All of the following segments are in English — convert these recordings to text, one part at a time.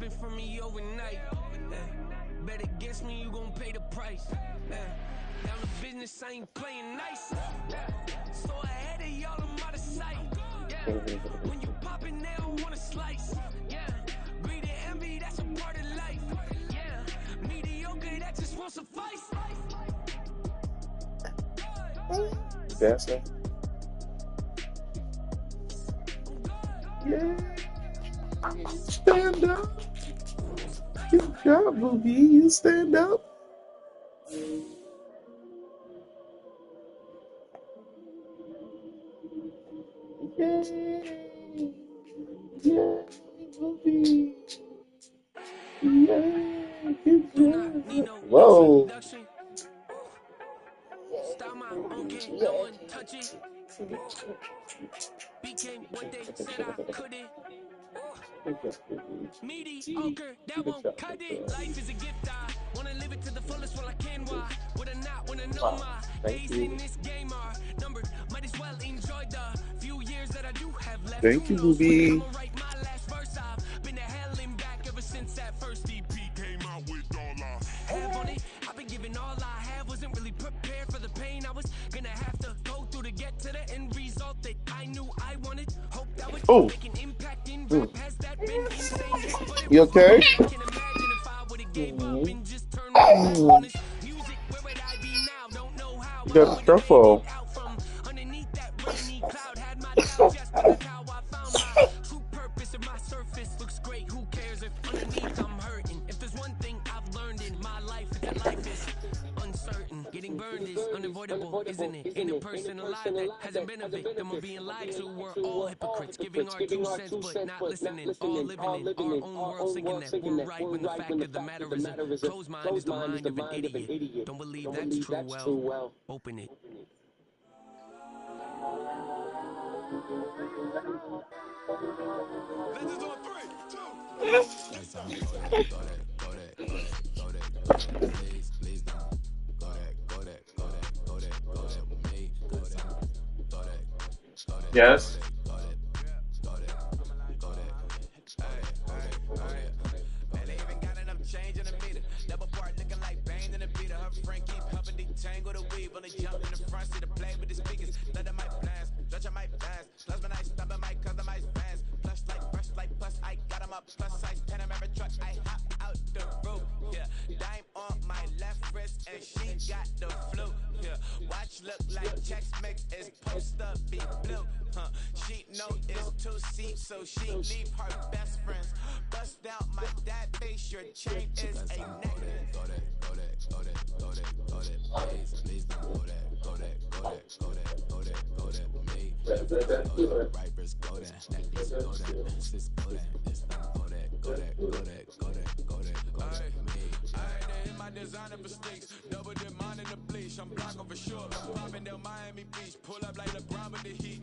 jumping from me overnight. Bet against me, you gon' pay the price. Down the business, I ain't playing nice. So ahead of y'all, I'm out of sight. When you poppin', they don't wanna slice. Greed and envy, that's a part of life. Mediocre, that just won't suffice. Dancing. Yeah. Stand up. Good job, Booby. You stand up. Yay. Yay, Booby. Yay. Good job. Whoa. Stop my own, can't no one touch it. Became what they said I couldn't. Mediocre, that won't cut it. Life is a gift, I wanna live it to the fullest while I can. Why would I not wanna know my days in this game are numbered? Might as well enjoy the few years that I do have left. Thank you, Booby. I'ma write my last verse. I've been to hell and back ever since that first EP came out with all I have on it. I've been giving all I have, wasn't really prepared for the pain I was gonna have to go through to get to the end result that I knew I wanted. Hope that would make an impact in rap. Has that been insane? You okay? I can't imagine if I would've gave up and just turned my back on this music. Where would I be now? Don't know how. You got truffle. Out from underneath that rainy cloud. Had my doubts, yes, but that's how I found my true purpose. If my surface looks great, who cares if underneath I'm hurting? If there's one thing I've learned in my life, it's that life is uncertain. Getting burned is unavoidable, isn't it? Ain't a person alive that hasn't been a victim of being lied to. We're all hypocrites, giving our 2 cents but not listening. All living in our own world, thinking that we're right when the fact of the matter is a closed mind is the mind of an idiot. Don't believe that's true, well, open it. Legends on 3, 2, 1. That's how go that, please don't. Go that with me. Go that, Yes. Man, they even got enough change in the meter. Double part looking like Bane in the beater. Her friend keep helping detangle the weave. When they jump in the front, see the play with the speakers. Let them might blast, Dutch I might dance. Plus when I stop at my customized fans. Plus I got them up. Plus size Panamera truck, I hop out the roof. Yeah, dime on my left wrist and she got the flu. Yeah, watch look like Chex Mix is supposed to be blue. She know it's 2 seats, so she leave her best friends. Bust down my dad face, your chain is a necklace. Go that, please don't go that with me. Ripers go that, at least go that, sis go that, this don't go that with me. I hit my designer mistakes, double the mind in the bleach. I'm blocking for sure, popping down Miami Beach, pull up like LeBron with the heat.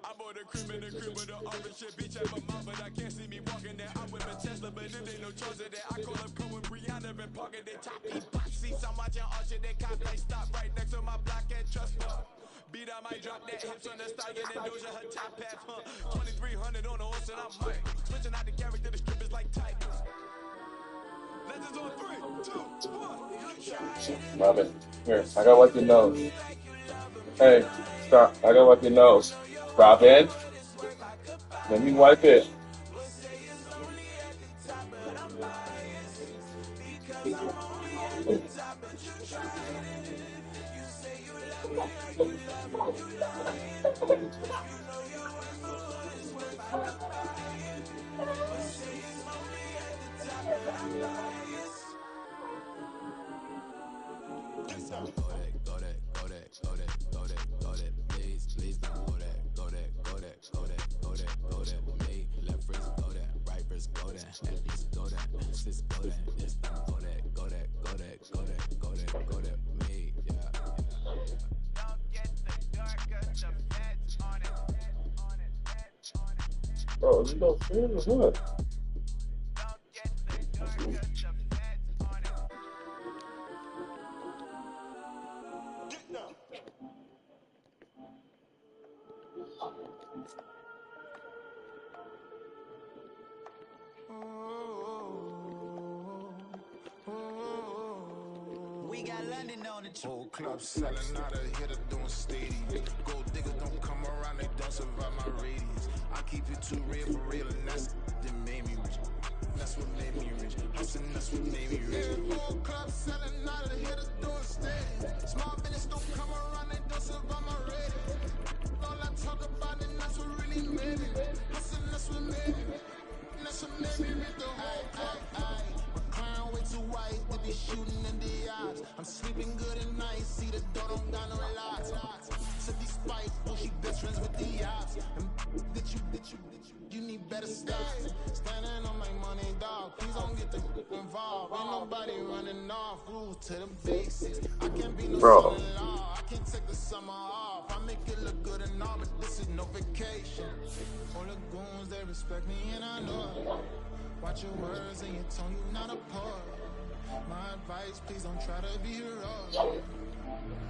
I bought a crib in the crib with the orange shit, bitch at my mom, but I can't see me walking there. I'm with a Tesla, but it ain't no choice of that. I call up Pro and Brianna been parking their top box seats. I'm watching Archer, they cop like stop right next to my block and trust her. Beat I might drop that hips on the stallion and Doja her top half, 2300 on the horse and I'm right. Switching out the character, the strippers like tigers. Legends on 3, 2, 1. Robin, here, I gotta wipe your nose. Hey, stop. I gotta wipe your nose. Robin, let me wipe it. Please don't go that with me. Left wrist go that, right wrist go that, at least go that, sis go that, this don't go that with me. Yeah. Don't get the darker, the feds on it. Bro, is it no fair or what? Don't get the darker, the feds on it. Get down. Whole club selling out of here to doing stadiums. Gold diggers don't come around, they don't survive my radius. I keep it too real for real, and that's that made me rich. That's what made me rich. Hustling, that's what made me rich. Whole club selling out of here to doing stadiums. Small business don't come around, they don't survive my radius. All I talk about it, that's what really made me rich. Hustling, that's what made me rich. That's what made me rich. The whole clown way too white to be shooting in the eyes. I'm sleeping good at night, see the door don't got no locks. So these spiteful, she best friends with the ops. And you need better stats. Standing on my money, dog. Please don't get involved. Ain't nobody running off. Rules to the basics. I can't be no son-in-law. I can't take the summer off. I make it look good and all, but this is no vacation. All the goons, they respect me and I know it. Watch your words and your tone, you not a poet. My advice, please don't try to be heroic.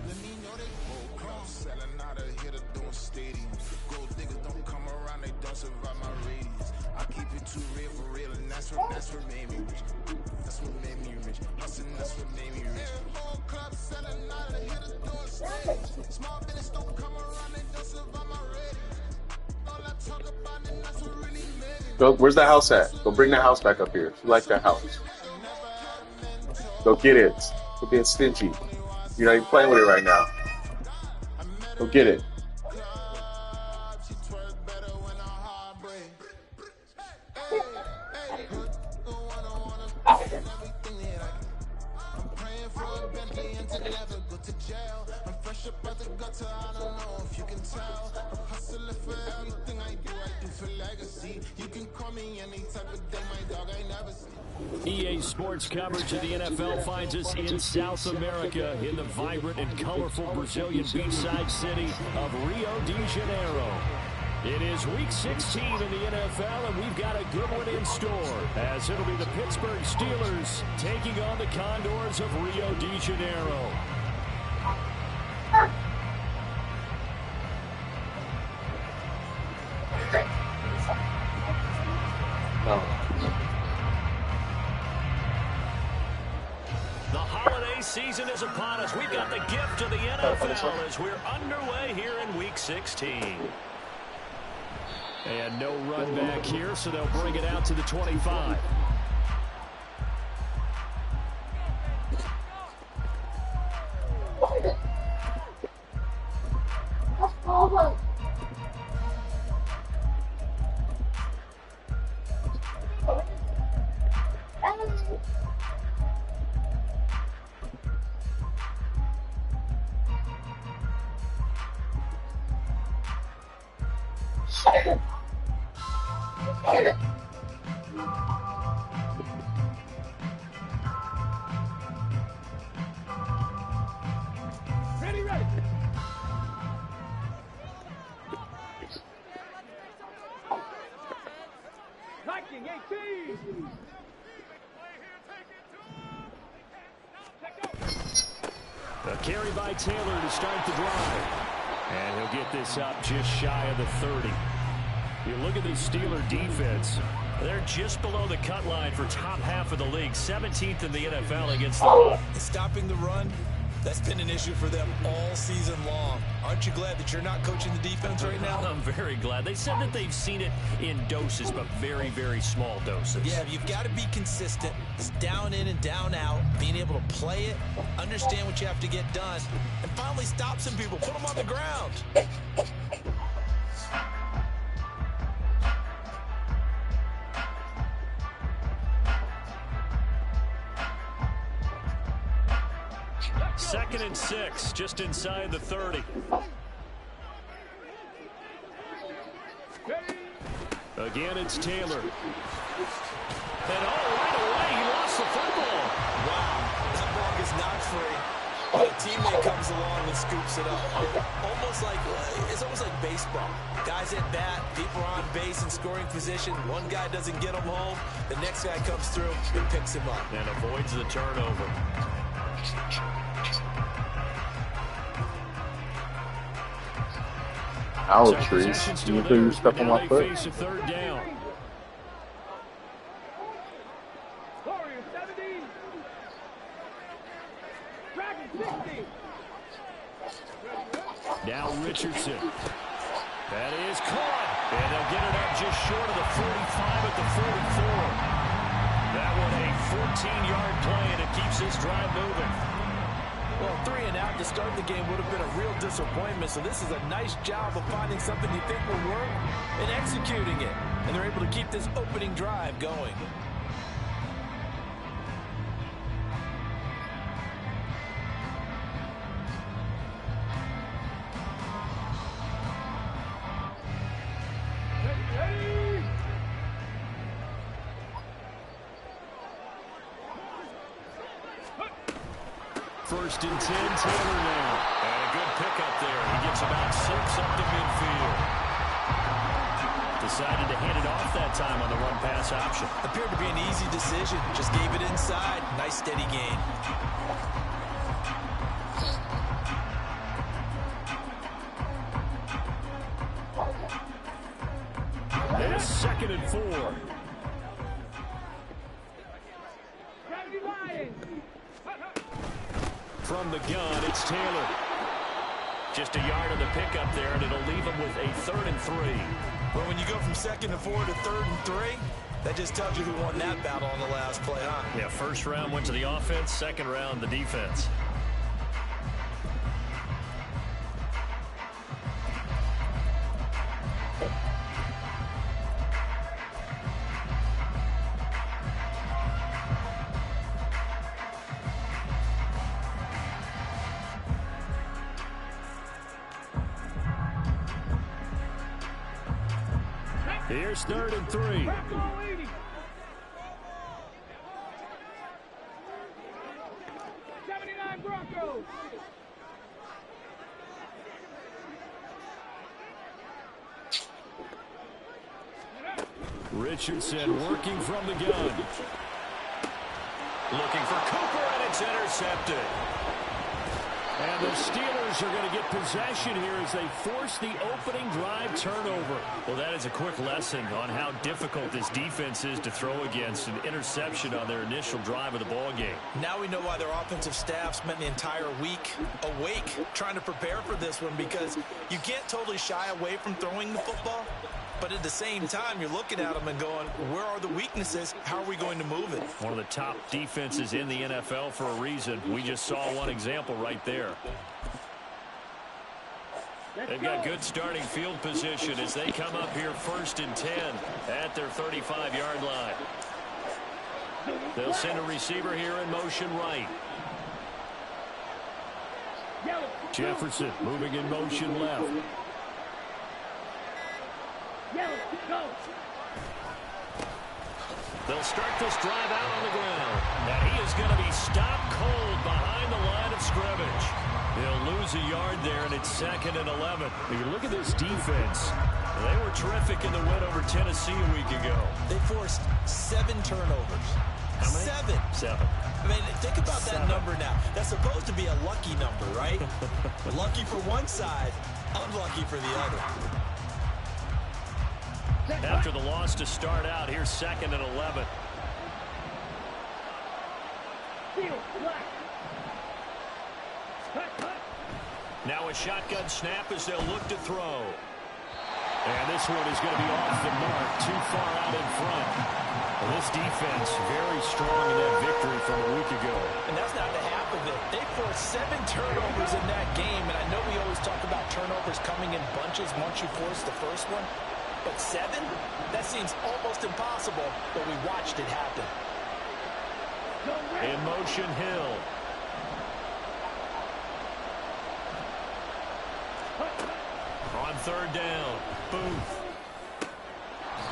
Let me know they whole club selling out of here to doing stadiums. Gold diggers don't come around, they don't survive my radius. I keep it too real for real, and that's what made me rich. That's what made me rich. Hustling, that's what made me rich. Whole club selling out of here to doing stadiums. Small business don't come around, they don't survive my radius. All I talk about it, that's what really made me. Go, where's the house at? Go bring that house back up here. You like that house. Go get it. Quit being stingy. You're not even playing with it right now. Go get it. EA Sports coverage of the NFL finds us in South America in the vibrant and colorful Brazilian beachside city of Rio de Janeiro. It is Week 16 in the NFL, and we've got a good one in store, as it'll be the Pittsburgh Steelers taking on the Condors of Rio de Janeiro. No. The holiday season is upon us. We've got the gift of the NFL as we're underway here in Week 16. And no run back here, so they'll bring it out to the 25. A carry by Taylor to start the drive. And he'll get this up just shy of the 30. You look at the Steeler defense. They're just below the cut line for top half of the league. 17th in the NFL against the run. Stopping the run, that's been an issue for them all season long. Aren't you glad that you're not coaching the defense right now? I'm very glad. They said that they've seen it in doses, but very, very small doses. Yeah, you've got to be consistent. It's down in and down out. Being able to play it, understand what you have to get done, and finally stop some people. Put them on the ground. Second and 6, just inside the 30. Again, it's Taylor. And right away, he lost the football. Wow, that ball is not free. But a teammate comes along and scoops it up. It's almost like baseball. Guys at bat, people are on base in scoring position. One guy doesn't get him home. The next guy comes through and picks him up. And avoids the turnover. Ouch, Reese. You put your stuff on my foot? Face a third down. Now Richardson. That is caught. And they'll get it up just short of the 45 at the 44. That one a 14-yard play, and it keeps this drive moving. Well, 3 and out to start the game would have been a real disappointment, so this is a nice job of finding something you think will work and executing it. And they're able to keep this opening drive going. First and 10, Taylor now. And a good pickup there. He gets about 6 up to midfield. Decided to hand it off that time on the run-pass option. Appeared to be an easy decision. Just gave it inside. Nice steady gain. And it's 2nd and 4. From the gun, it's Taylor. Just a yard on the pickup there, and it'll leave him with a 3rd and 3. Well, when you go from 2nd and 4 to 3rd and 3, that just tells you who won that battle on the last play, huh? Yeah, first round went to the offense, second round the defense. Here's 3rd and 3. 79 Broncos. Richardson working from the gun. Looking for Cooper, and it's intercepted. And the Steelers are going to get possession here as they force the opening drive turnover. Well, that is a quick lesson on how difficult this defense is to throw against an interception on their initial drive of the ball game. Now we know why their offensive staff spent the entire week awake trying to prepare for this one, because you can't totally shy away from throwing the football. But at the same time, you're looking at them and going, where are the weaknesses? How are we going to move it? One of the top defenses in the NFL for a reason. We just saw one example right there. They've got good starting field position as they come up here 1st and 10 at their 35-yard line. They'll send a receiver here in motion right. Jefferson moving in motion left. They'll start this drive out on the ground. And he is going to be stopped cold behind the line of scrimmage. They'll lose a yard there, and it's 2nd and 11. If you look at this defense, they were terrific in the win over Tennessee a week ago. They forced 7 turnovers. How many? 7. 7. I mean, think about that number now. That's supposed to be a lucky number, right? Lucky for one side, unlucky for the other. After the loss to start out, here's 2nd and 11. Now a shotgun snap as they'll look to throw. And this one is going to be off the mark, too far out in front. Well, this defense very strong in that victory from a week ago. And that's not the half of it. They forced 7 turnovers in that game, and I know we always talk about turnovers coming in bunches once you force the first one. But 7? That seems almost impossible, but we watched it happen. In motion, Hill. On 3rd down, Booth.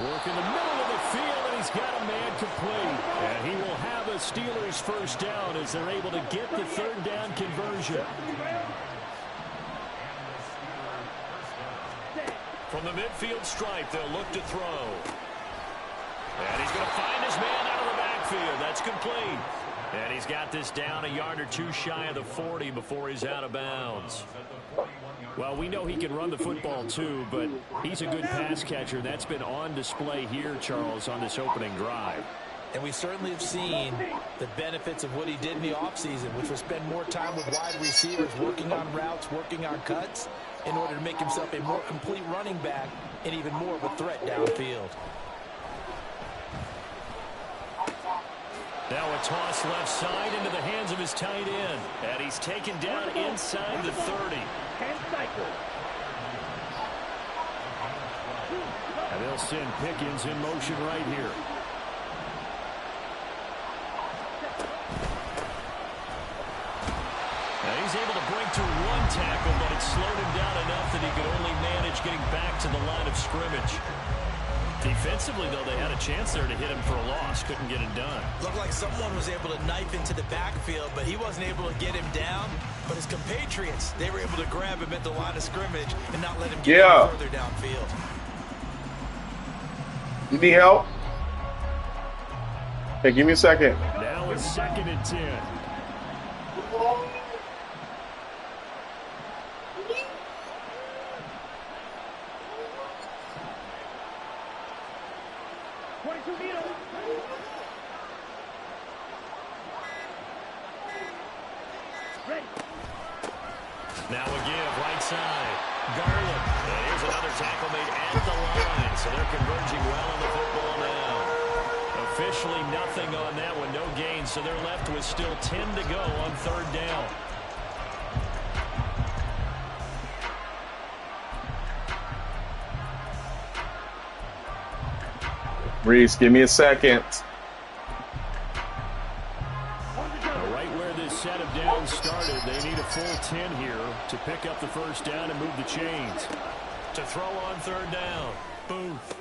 Work in the middle of the field, and he's got a man complete. And he will have a Steelers first down as they're able to get the 3rd down conversion. From the midfield stripe, they'll look to throw. And he's going to find his man out of the backfield. That's complete. And he's got this down a yard or two shy of the 40 before he's out of bounds. Well, we know he can run the football too, but he's a good pass catcher. That's been on display here, Charles, on this opening drive. And we certainly have seen the benefits of what he did in the offseason, which was spend more time with wide receivers, working on routes, working on cuts. in order to make himself a more complete running back and even more of a threat downfield. Now a toss left side into the hands of his tight end. And he's taken down inside the 30. And they'll send Pickens in motion right here. Now he's able to break through one tackle, but it slowed him down enough that he could only manage getting back to the line of scrimmage. Defensively, though, they had a chance there to hit him for a loss. Couldn't get it done. Looked like someone was able to knife into the backfield, but he wasn't able to get him down. But his compatriots, they were able to grab him at the line of scrimmage and not let him get any further downfield. You need help? Hey, give me a second. Now it's 2nd and 10. Now a give, right side. Garland. And here's another tackle made at the line. So they're converging well on the football now. Officially nothing on that one. No gain. So they're left with still 10 to go on 3rd down. Reese, give me a second. Set of downs started. They need a full 10 here to pick up the 1st down and move the chains. To throw on 3rd down. Booth.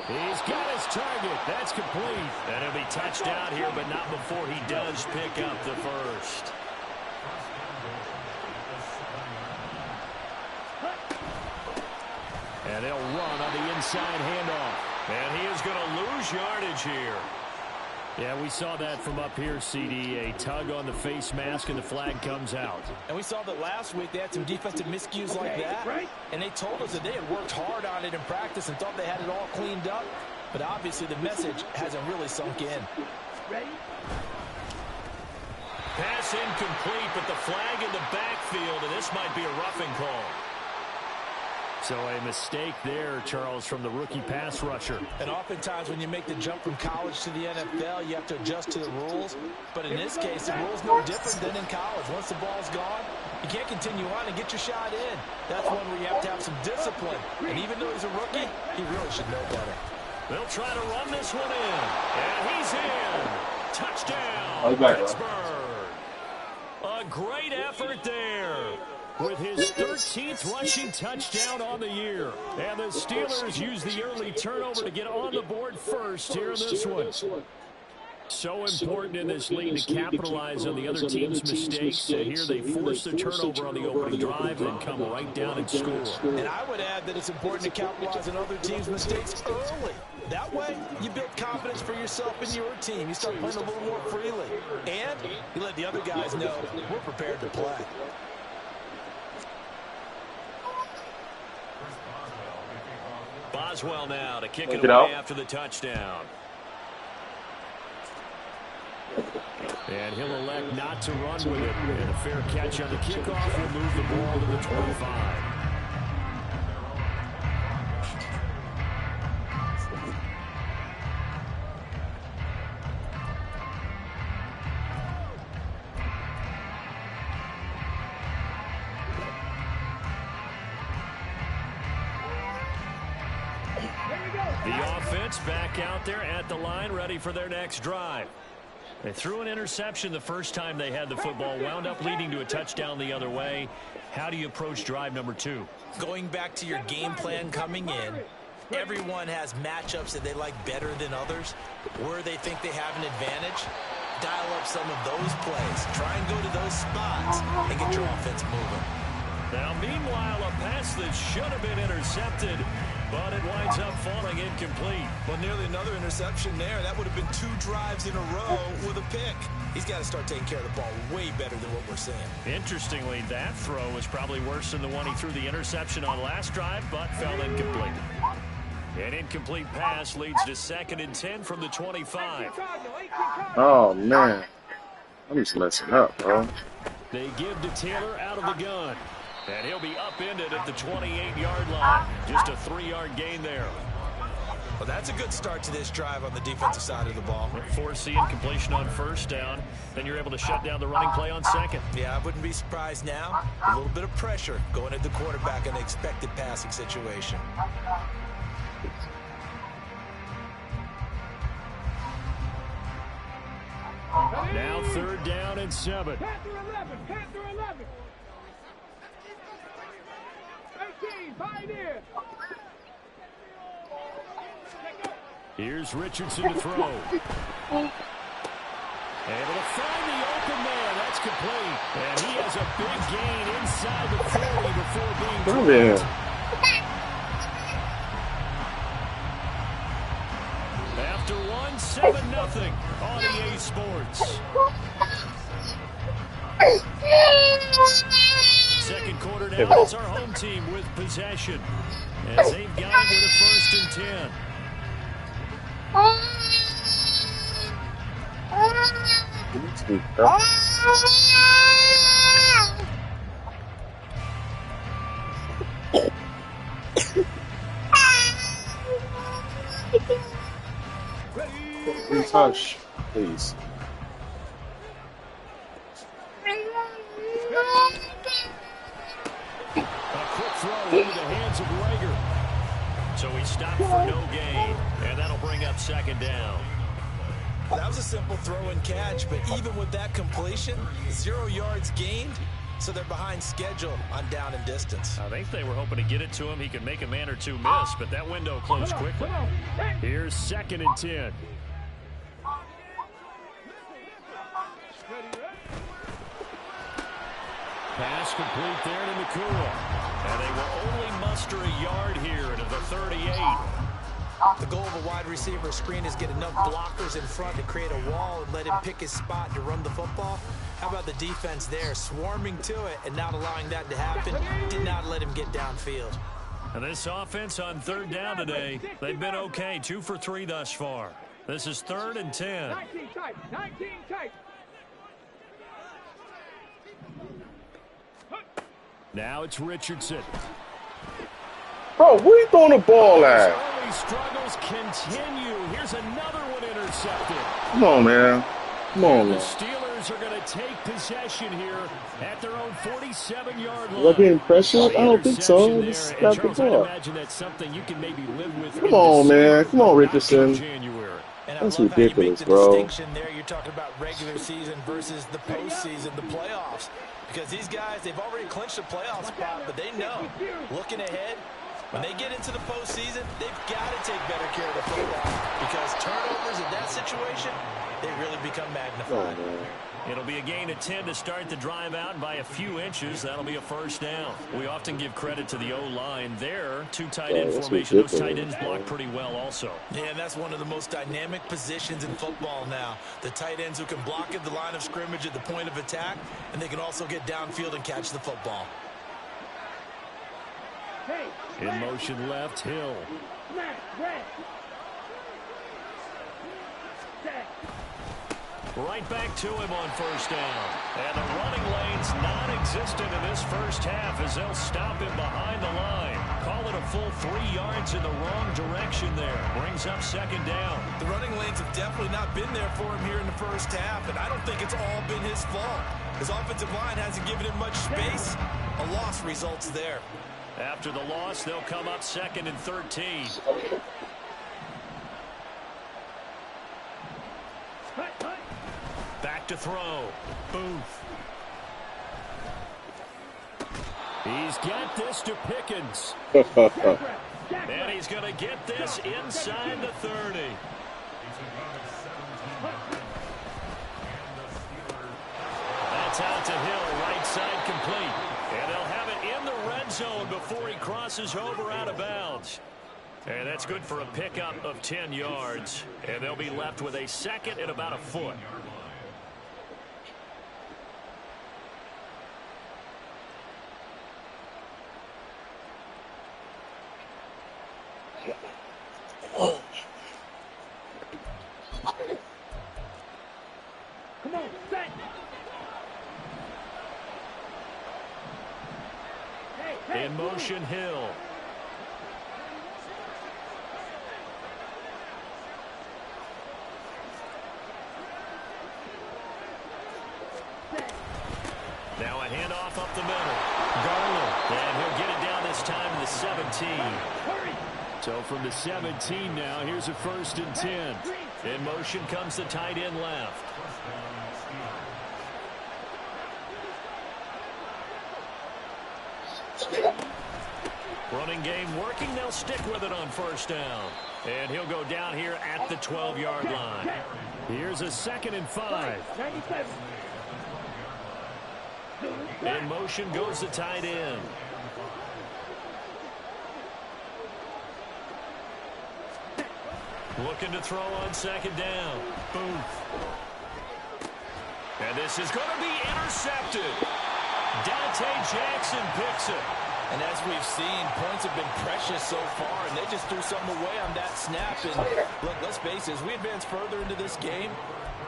He's got his target. That's complete. And he'll be touched out here, but not before he does pick up the 1st. And they'll run on the inside handoff. And he is going to lose yardage here. Yeah, we saw that from up here, CD. A tug on the face mask, and the flag comes out. And we saw that last week they had some defensive miscues like that. And they told us that they had worked hard on it in practice and thought they had it all cleaned up. But obviously the message hasn't really sunk in. Pass incomplete, but the flag in the backfield, and this might be a roughing call. So a mistake there, Charles, from the rookie pass rusher. And oftentimes when you make the jump from college to the NFL, you have to adjust to the rules. But in this case, the rule's no different than in college. Once the ball's gone, you can't continue on and get your shot in. That's one where you have to have some discipline. And even though he's a rookie, he really should know better. They'll try to run this one in. And he's in. Touchdown, Pittsburgh. A great effort there. With his 13th rushing touchdown on the year. And the Steelers use the early turnover to get on the board first here in this one. So important in this league to capitalize on the other team's mistakes. And here they force the turnover on the opening drive and come right down and score. And I would add that it's important to capitalize on other teams' mistakes early. That way, you build confidence for yourself and your team. You start playing a little more freely. And you let the other guys know we're prepared to play. Boswell now to kick it away after the touchdown. And he'll elect not to run with it. And a fair catch on the kickoff will move the ball to the 25. The offense back out there at the line, ready for their next drive. They threw an interception the first time they had the football, wound up leading to a touchdown the other way. How do you approach drive number 2? Going back to your game plan coming in, everyone has matchups that they like better than others. Where they think they have an advantage, dial up some of those plays. Try and go to those spots and get your offense moving. Now, meanwhile, a pass that should have been intercepted, but it winds up falling incomplete. Well, nearly another interception there. That would have been 2 drives in a row with a pick. He's got to start taking care of the ball way better than what we're seeing. Interestingly, that throw was probably worse than the one he threw the interception on last drive, but fell incomplete. An incomplete pass leads to 2nd and 10 from the 25. Oh, man. I'm just messing up, bro. They give to Taylor out of the gun. And he'll be upended at the 28-yard line. Just a 3-yard gain there. Well, that's a good start to this drive on the defensive side of the ball. Force the incompletion on first down. Then you're able to shut down the running play on second. Yeah, I wouldn't be surprised now. A little bit of pressure going at the quarterback in an expected passing situation. Now 3rd down and 7. Panther 11, Panther 11. 18, Pioneer. Here's Richardson to throw. Able to find the open man. That's complete. And he has a big gain inside the 40 before being dropped. After 1, 7-0 on EA Sports. Second quarter now, it's our home team with possession, as they've got it with a 1st and 10. Hush, please. A quick throw into the hands of Rager. So he stopped for no gain, and that'll bring up 2nd down. That was a simple throw and catch, but even with that completion, 0 yards gained, so they're behind schedule on down and distance. I think they were hoping to get it to him. He could make a man or two miss, but that window closed quickly. Here's 2nd and 10. Pass complete there to Nakua. And they will only muster a yard here into the 38. The goal of a wide receiver screen is get enough blockers in front to create a wall and let him pick his spot to run the football. How about the defense there, swarming to it and not allowing that to happen? Did not let him get downfield. And this offense on 3rd down today, they've been okay, 2 for 3 thus far. This is 3rd and 10. 19 tight, 19 tight. Now it's Richardson. Bro, where you throwing the ball at? Early struggles continue. Here's another one intercepted. Come on, man. Come on, The man. Steelers are going to take possession here at their own 47-yard line. Was I being pressured? I don't think so. Interception Just there. got And the Charles, I'd ball. imagine that's something you can maybe live with. Come on, man. Come on, Richardson. January. And That's I love ridiculous, how you make the bro. distinction there. You're talking about regular season versus the postseason, the playoffs. Because these guys, they've already clinched a playoff spot, but they know, looking ahead, when they get into the postseason, they've got to take better care of the football. Because turnovers in that situation, they really become magnified. Oh, man. It'll be a gain of 10 to start the drive out by a few inches. That'll be a 1st down. We often give credit to the O-line there. 2 tight end that's formation. Those tight ridiculous, ends block pretty well also. Yeah, and that's one of the most dynamic positions in football now. The tight ends who can block at the line of scrimmage at the point of attack, and they can also get downfield and catch the football. In motion left, Hill. Right back to him on 1st down. And the running lane's non-existent in this 1st half as they'll stop him behind the line. Call it a full 3 yards in the wrong direction there. Brings up 2nd down. The running lanes have definitely not been there for him here in the 1st half, and I don't think it's all been his fault. His offensive line hasn't given him much space. A loss results there. After the loss, they'll come up 2nd and 13. Back to throw. Booth. He's got this to Pickens. And he's going to get this inside the 30. That's out to Hill, right side complete. And they'll have it in the red zone before he crosses over out of bounds. And that's good for a pickup of 10 yards. And they'll be left with a 2nd and about a foot. Come on, set. In motion, Hill. Now a handoff up the middle. Garland. And he'll get it down this time to the 17. So from the 17 now, here's a 1st and 10. In motion comes the tight end left. Running game working. They'll stick with it on 1st down. And he'll go down here at the 12-yard line. Here's a 2nd and 5. In motion goes the tight end. Looking to throw on 2nd down. Booth. And this is going to be intercepted. Dante Jackson picks it. And as we've seen, points have been precious so far, and they just threw something away on that snap. And look, let's face it, as we advance further into this game,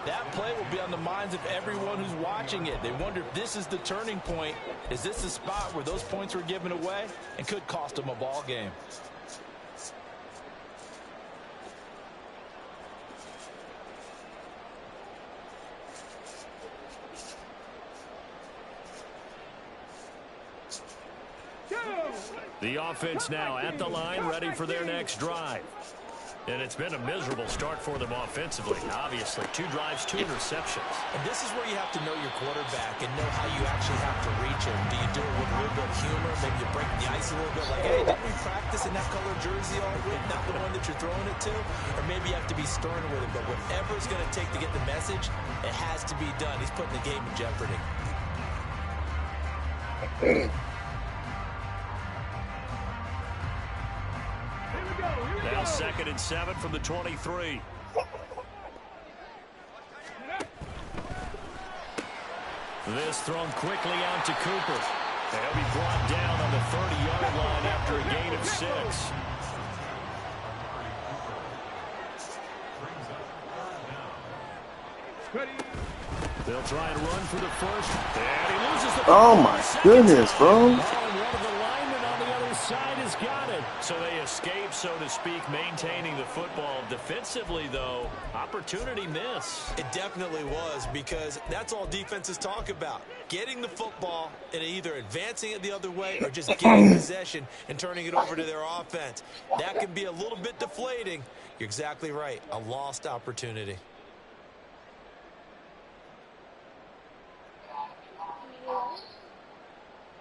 that play will be on the minds of everyone who's watching it. They wonder if this is the turning point. Is this the spot where those points were given away and could cost them a ball game? The offense now at the line, ready for their next drive. And it's been a miserable start for them offensively, obviously. 2 drives, 2 interceptions. And this is where you have to know your quarterback and know how you actually have to reach him. Do you do it with a little bit of humor? Maybe you break the ice a little bit like, hey, didn't we practice in that color jersey all week? Not the one that you're throwing it to? Or maybe you have to be stern with it. But whatever it's going to take to get the message, it has to be done. He's putting the game in jeopardy. Now 2nd and 7 from the 23. This thrown quickly out to Cooper. They'll be brought down on the 30-yard line after a gain of 6. They'll try and run for the 1st. And he loses the Oh my goodness, bro. One of the linemen on the other side has got it. So they escape, so to speak, maintaining the football. Defensively, though, opportunity miss. It definitely was, because that's all defenses talk about. Getting the football and either advancing it the other way or just getting possession and turning it over to their offense. That can be a little bit deflating. You're exactly right. A lost opportunity.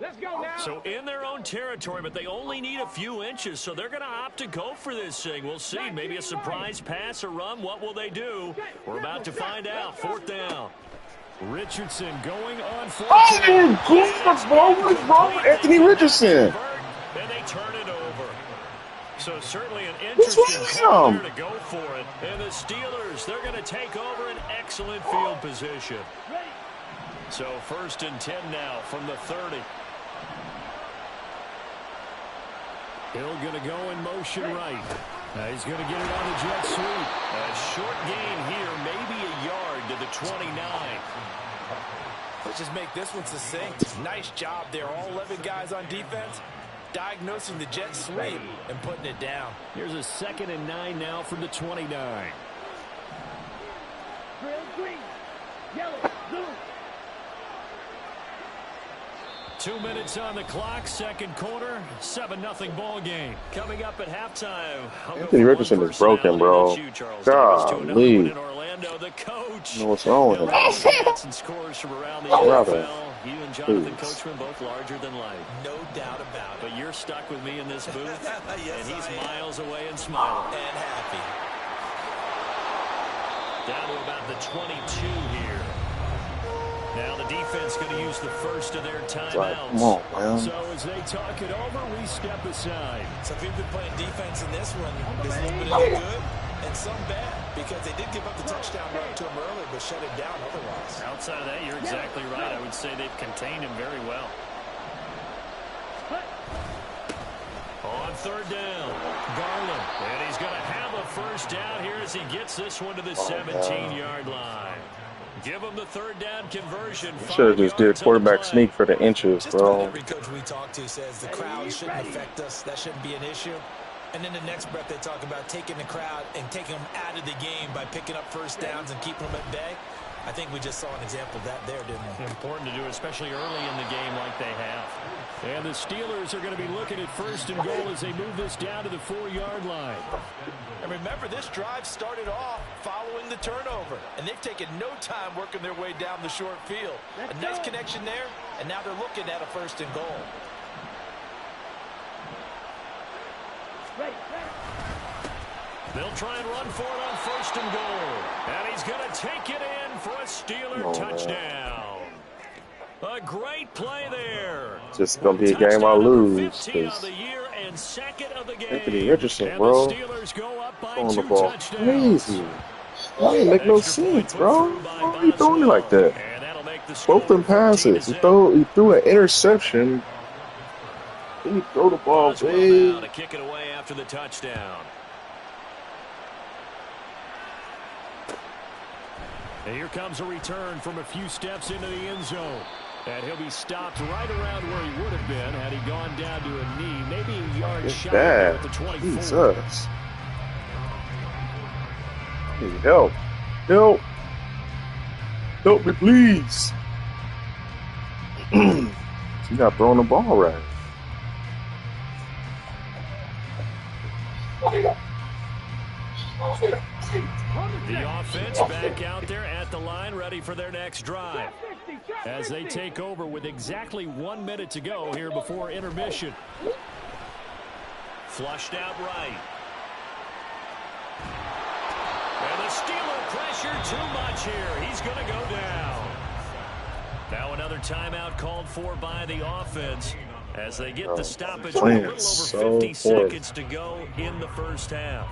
Let's go now. So in their own territory, but they only need a few inches, so they're going to opt to go for this thing. We'll see. Maybe a surprise pass or run. What will they do? We're about to find out. 4th down. Richardson going on 4th down. Oh, goodness, bro. What is wrong with Anthony Richardson? And they turn it over. So certainly an interesting call there to go for it. And the Steelers, they're going to take over an excellent field position. So 1st and 10 now from the 30. Hill going to go in motion right. He's going to get it on the jet sweep. A short gain here, maybe a yard to the 29. Let's just make this one succinct. Nice job there. All 11 guys on defense diagnosing the jet sweep and putting it down. Here's a 2nd and 9 now from the 29. Green, yellow, blue. 2 minutes on the clock, 2nd quarter, 7-0 ball game. Coming up at halftime. Anthony Richardson is broken, bro. Golly. In Orlando, the coach. What's wrong with him? Stats and scores from around the NFL. You and Jonathan Coachman both larger than life. No doubt about it. But you're stuck with me in this booth, Yes, and he's I am. miles away and smiling. And happy. Down to about the 22 here. Now the defense going to use the first of their timeouts. Come on, man. So as they talk it over, we step aside. Some people been playing defense in this one. There's a little bit of good and some bad, because they did give up the touchdown run to him earlier, but shut it down otherwise. Outside of that, you're exactly right. I would say they've contained him very well. On 3rd down, Garland. And he's going to have a 1st down here as he gets this one to the 17-yard line. give them the third down conversion. Should have just did quarterback sneak for the inches, Just about bro. every coach we talk to says the crowd shouldn't affect us. That shouldn't be an issue. And then the next breath they talk about taking the crowd and taking them out of the game by picking up first downs and keeping them at bay. I think we just saw an example of that there, didn't we? Important to do, especially early in the game like they have. And the Steelers are going to be looking at first and goal as they move this down to the 4-yard line. And remember, this drive started off following the turnover. And they've taken no time working their way down the short field. A nice connection there, and now they're looking at a first and goal. They'll try and run for it on first and goal. And he's going to take it in for a Steeler touchdown. A great play there. It's just going to be a game I lose. Anthony Richardson, bro, throwing the ball crazy. That didn't make no sense, bro. Why are you throwing it like that? Both them passes. He threw an interception. Then he throw the ball way. To kick it away after the touchdown. And here comes a return from a few steps into the end zone. And he'll be stopped right around where he would have been had he gone down to a knee. Maybe a yard shy at the 24. Jesus. I need help. Help. Help me, please. He's not throwing the ball right. The offense back out there at the line, ready for their next drive. As they take over with exactly 1 minute to go here before intermission. Flushed out right. And the Steeler pressure too much here. He's going to go down. Now another timeout called for by the offense as they get the stoppage with a little over 50 seconds to go in the first half.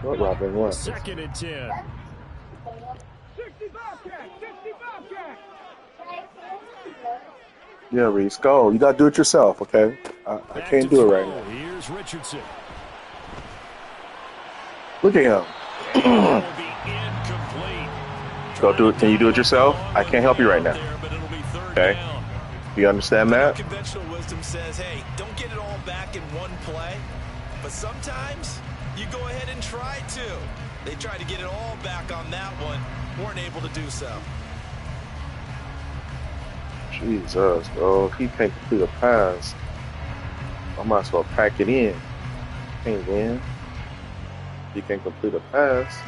What Robin what? Second and 10. 60 Bobcat! 60 Bobcat! Yeah, Reese, go. You got to do it yourself, okay? I can't do it right now. Here's Richardson. Look at him. Will be incomplete. Go do it. Can you do it yourself? I can't help you right now. Okay? Do you understand that? Conventional wisdom says, hey, don't get it all back in one play. But sometimes you go ahead and try to. They tried to get it all back on that one. Weren't able to do so. Jesus, bro. He can't complete a pass. I might as well pack it in. Can't win. He can't complete a pass.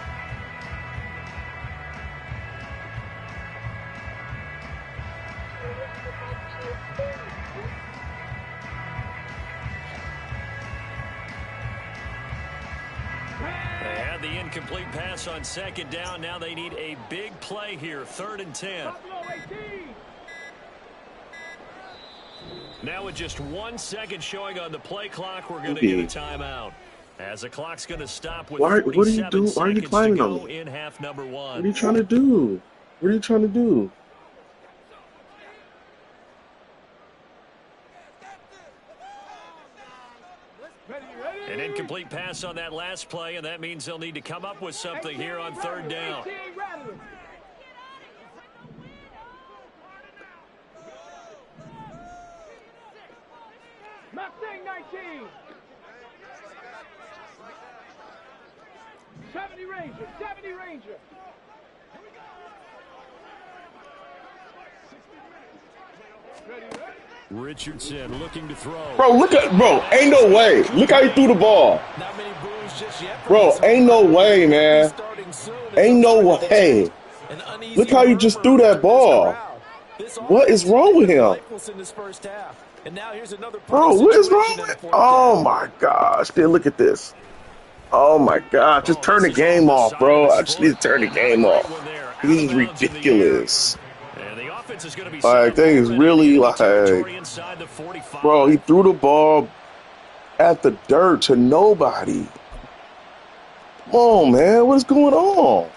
They had the incomplete pass on second down. Now they need a big play here. 3rd and 10. Now with just 1 second showing on the play clock, we're going to get a timeout. As the clock's going to stop with 47 seconds to go in half number 1. What are you trying to do? What are you trying to do? An incomplete pass on that last play, and that means they'll need to come up with something here on 3rd down. Mustang 19. 70 Ranger. 70 Ranger. Richardson looking to throw. Bro, look at ain't no way. Look how he threw the ball. Not many boos just yet. Bro, ain't no way, man. Ain't no way. Look how he just threw that ball. What is wrong with him? Bro, what is wrong with him? Oh my gosh. Dude, look at this. Oh my God. Just turn the game off, bro. I just need to turn the game off. This is ridiculous. Like, they is really like, bro, he threw the ball at the dirt to nobody. Come on, man. What's going on?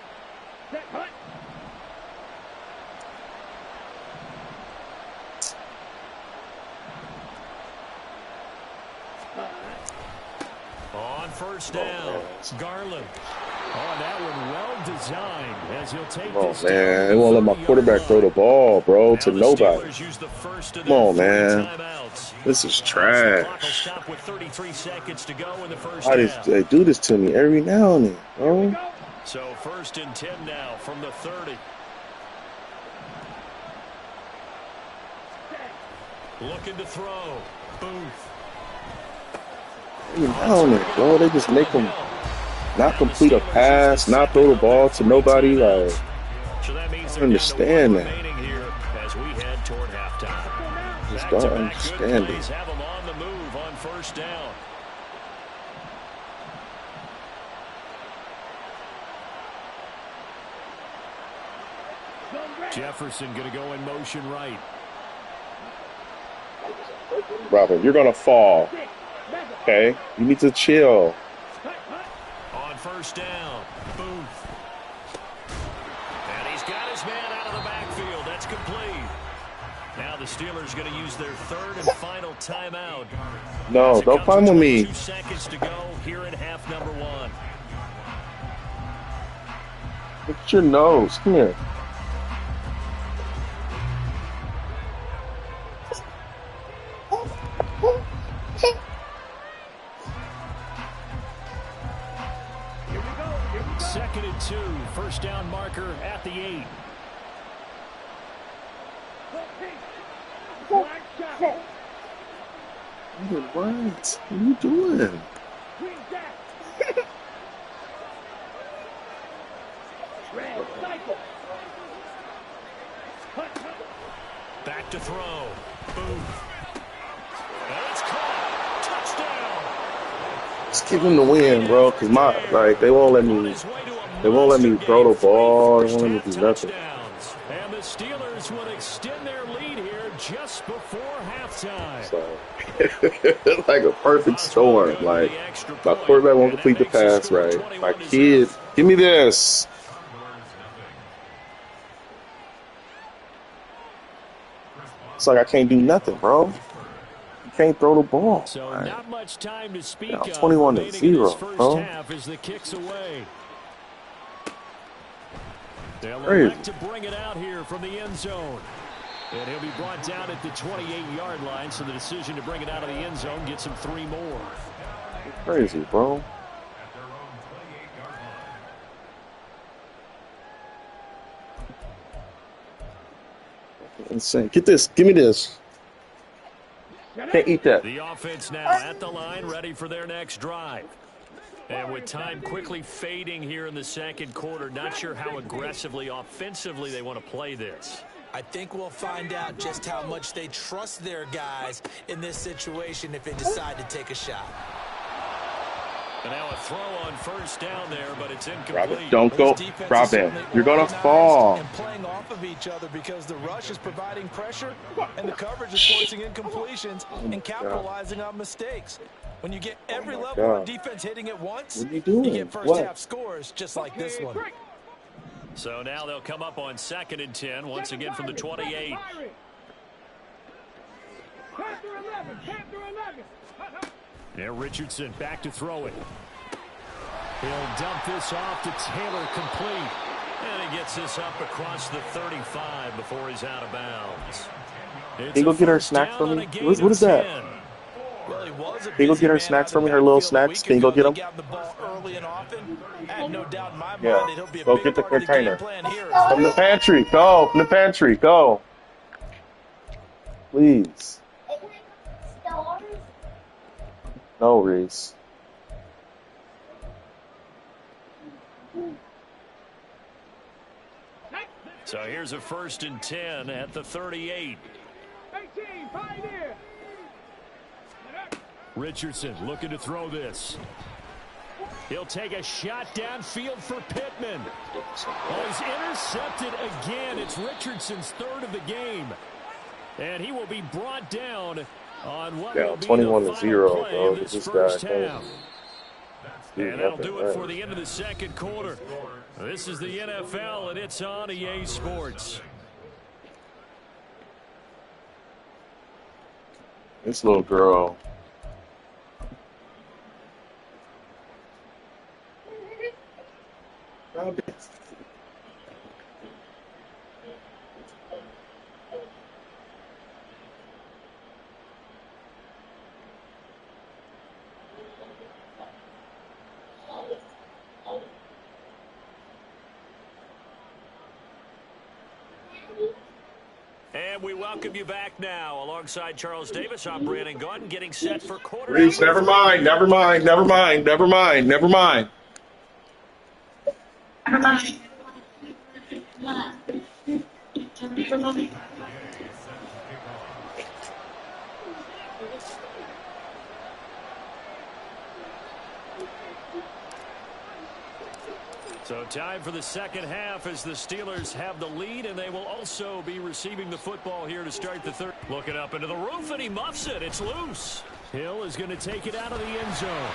first down. Garland. Oh, that one well designed as he'll take Come on, this man. They won't let my quarterback throw the ball, bro, to nobody. Come on, man. This is trash. Why they do this to me every now and then, bro? So 1st and 10 now from the 30. Looking to throw. Booth. Every now and then, bro. They just make them not complete a pass, not throw the ball to nobody. Like, I don't understand that. As we head toward halftime. Just don't understand it. Have them on the move on 1st down. Jefferson going to go in motion right. Robin, you're going to fall. Okay? You need to chill. On 1st down, Booth. And he's got his man out of the backfield. That's complete. Now the Steelers going to use their 3rd and final timeout. No, don't find with me. 2 seconds to go here in half number 1. Look at your nose. Come here. Second and 2, 1st down marker at the 8. What? What are you doing? Back to throw. Booth. And it's caught. Touchdown. Just give him the win, bro. Cause they won't let me. They won't let me throw the ball. They won't let me do nothing. And the Steelers will extend their lead here just before halftime. So, like a perfect storm. Like, my quarterback won't complete the pass right. My kid, give me this. It's like I can't do nothing, bro. You can't throw the ball. So right. Not much time to speak now, of. 21-0, bro. Half as the kicks away. They'll Crazy. elect to bring it out here from the end zone. And he'll be brought down at the 28-yard line, so the decision to bring it out of the end zone gets him 3 more. Crazy, bro. Insane. Get this. Give me this. Can't eat that. The offense now at the line, ready for their next drive. And with time quickly fading here in the second quarter, not sure how aggressively, offensively they want to play this. I think we'll find out just how much they trust their guys in this situation if they decide to take a shot. And now a throw on 1st down there, but it's incomplete. Robin, don't go. Robin, you're going to fall. And playing off of each other because the rush is providing pressure and the coverage is forcing incompletions and capitalizing on mistakes. When you get every level of defense hitting at once, what are you doing? You get first-half scores just like this one. So now they'll come up on 2nd and 10, once again from the 28. Now Richardson back to throw it. He'll dump this off to Taylor, complete. And he gets this up across the 35 before he's out of bounds. Can you go get her snacks for me? What is that? Well, can you go get her snacks for me? Her little snacks? Can you go get them? Yeah. Go get the container. From the pantry. Go. From the pantry. Go. Please. No, Reese. So here's a 1st and 10 at the 38. Richardson looking to throw this. He'll take a shot downfield for Pittman. Oh, he's intercepted again. It's Richardson's 3rd of the game. And he will be brought down on what will be 21-0, bro. This first half. And that'll do it for the end of the second quarter. This is the NFL, and it's on EA Sports. This little girl. And we welcome you back now. Alongside Charles Davis, I'm Brandon Gaudin, getting set for quarter. Reese, never mind. Never mind. Never mind. Never mind. Never mind. So time for the second half as the Steelers have the lead, and they will also be receiving the football here to start the third. Looking up into the roof, and he muffs it. It's loose. Hill is going to take it out of the end zone.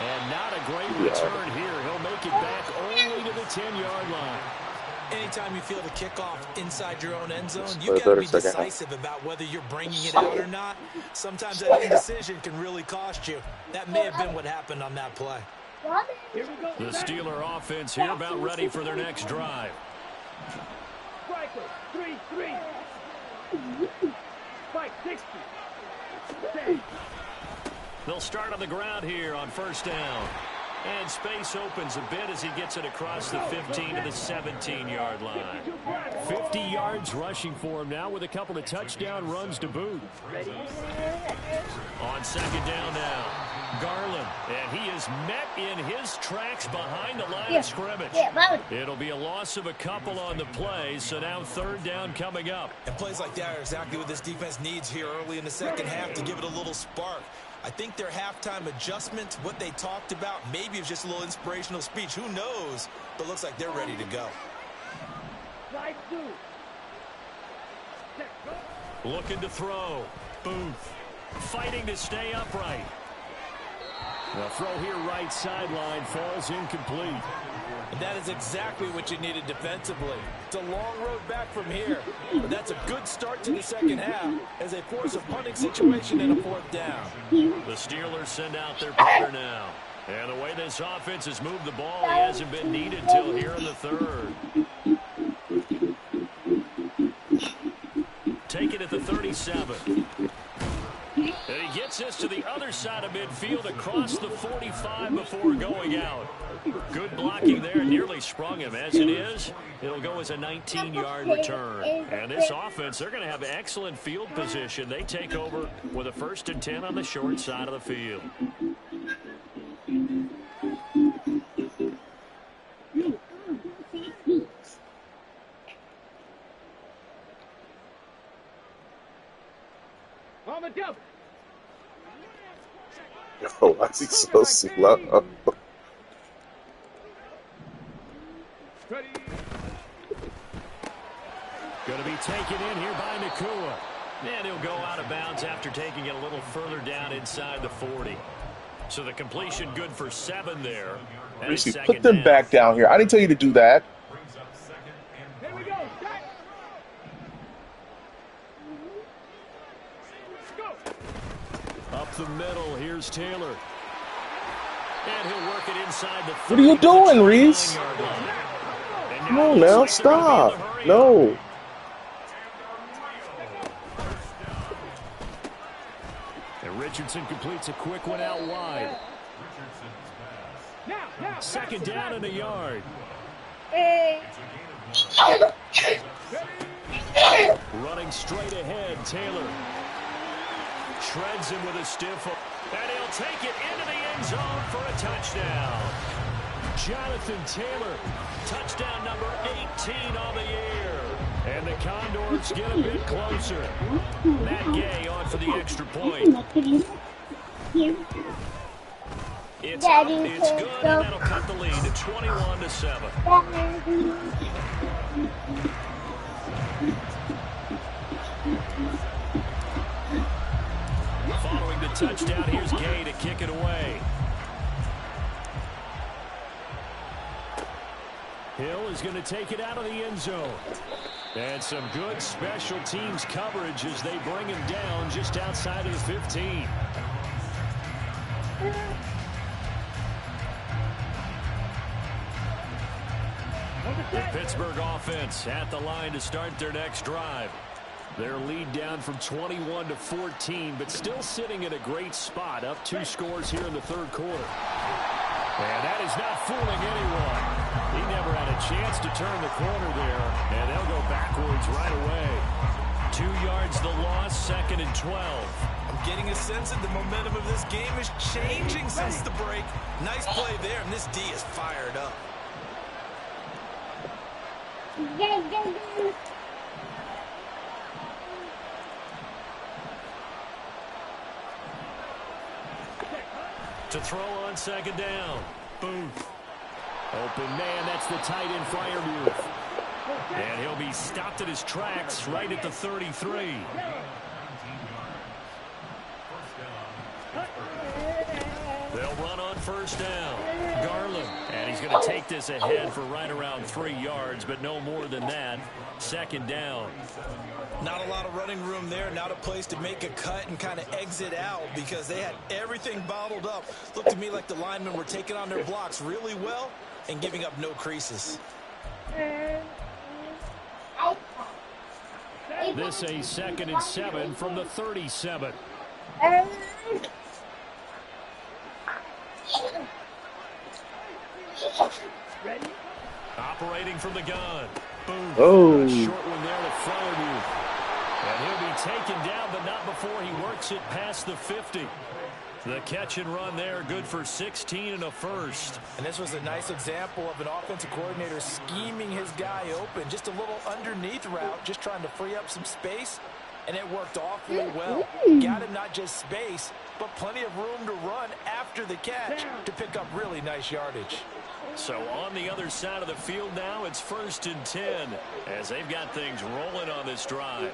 And not a great return here. He'll make it back only to the 10-yard line. Anytime you feel the kickoff inside your own end zone, you've got to be decisive about whether you're bringing it out or not. Sometimes that indecision can really cost you. That may have been what happened on that play. The Steeler offense here about ready for their next drive. Striker, 3-3. Spike, 60. They'll start on the ground here on first down. And space opens a bit as he gets it across the 15 to the 17-yard line. 50 yards rushing for him now with a couple of touchdown runs to boot. On second down now, Garland. And he is met in his tracks behind the line of scrimmage. It'll be a loss of a couple on the play, so now third down coming up. And plays like that are exactly what this defense needs here early in the second half to give it a little spark. I think their halftime adjustment, what they talked about, maybe it's just a little inspirational speech. Who knows? But looks like they're ready to go. Looking to throw. Booth fighting to stay upright. The throw here right sideline falls incomplete. And that is exactly what you needed defensively. It's a long road back from here. But that's a good start to the second half as they force a punting situation in a fourth down. The Steelers send out their punter now. And the way this offense has moved the ball, he hasn't been needed till here in the third. Take it at the 37. And he gets this to the other side of midfield across the 45 before going out. Good blocking there, nearly sprung him. As it is, it'll go as a 19-yard return. And this offense, they're going to have excellent field position. They take over with a 1st and 10 on the short side of the field. On the double. Oh, why is he so slow? Ready. Going to be taken in here by Nacua. And he'll go out of bounds after taking it a little further down inside the 40. So the completion good for 7 there. Reese, put them back down here. I didn't tell you to do that. Here we go. Set. Go. Up the middle, here's Taylor. And he'll work it inside the 30. What are you doing, Reese? Come on now, stop. No. And Richardson completes a quick one out wide. Now. Second down and a yard. Running straight ahead, Taylor. Shreds him with a stiff. And he'll take it into the end zone for a touchdown. Jonathan Taylor, touchdown number 18 on the year. And the Condors get a bit closer. Matt Gay on for the extra point. It's up, it's good, and that'll cut the lead to 21-7. Following the touchdown, here's Gay to kick it away. Hill is going to take it out of the end zone. And some good special teams coverage as they bring him down just outside of the 15. The Pittsburgh offense at the line to start their next drive. Their lead down from 21 to 14, but still sitting in a great spot, up 2 scores here in the third quarter. And that is not fooling anyone. He never had a chance to turn the corner there, and they'll go backwards right away. 2 yards the loss, 2nd and 12. I'm getting a sense that the momentum of this game is changing since the break. Nice play there, and this D is fired up. To throw on 2nd down. Booth. Open man, that's the tight end Freiermuth. And he'll be stopped at his tracks right at the 33. They'll run on 1st down. Garland. And he's going to take this ahead for right around 3 yards, but no more than that. 2nd down. Not a lot of running room there. Not a place to make a cut and kind of exit out because they had everything bottled up. Looked to me like the linemen were taking on their blocks really well and giving up no creases. This a 2nd and 7 from the 37. Operating from the gun. Boom. Oh. Short one there to Freiermuth. And he'll be taken down, but not before he works it past the 50. The catch and run there, good for 16 and a first. And this was a nice example of an offensive coordinator scheming his guy open. Just a little underneath route, just trying to free up some space. And it worked awfully well. Got him not just space, but plenty of room to run after the catch to pick up really nice yardage. So on the other side of the field now, it's 1st and 10 as they've got things rolling on this drive.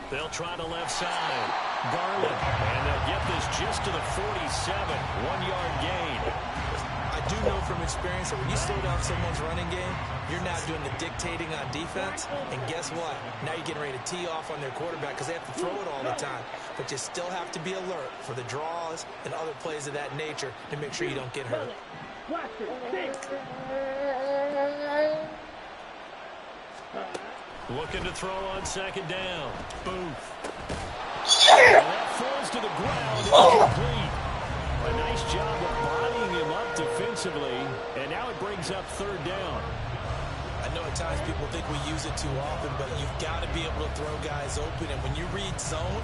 They'll try the left side. Garland. And they'll get this just to the 47. 1-yard gain. I do know from experience that when you slow down someone's running game, you're not doing the dictating on defense. And guess what? Now you're getting ready to tee off on their quarterback because they have to throw it all the time. But you still have to be alert for the draws and other plays of that nature to make sure you don't get hurt. Looking to throw on 2nd down. Booth. And that falls to the ground. Incomplete. A nice job of bodying him up defensively. And now it brings up 3rd down. I know at times people think we use it too often, but you've got to be able to throw guys open. And when you read zone,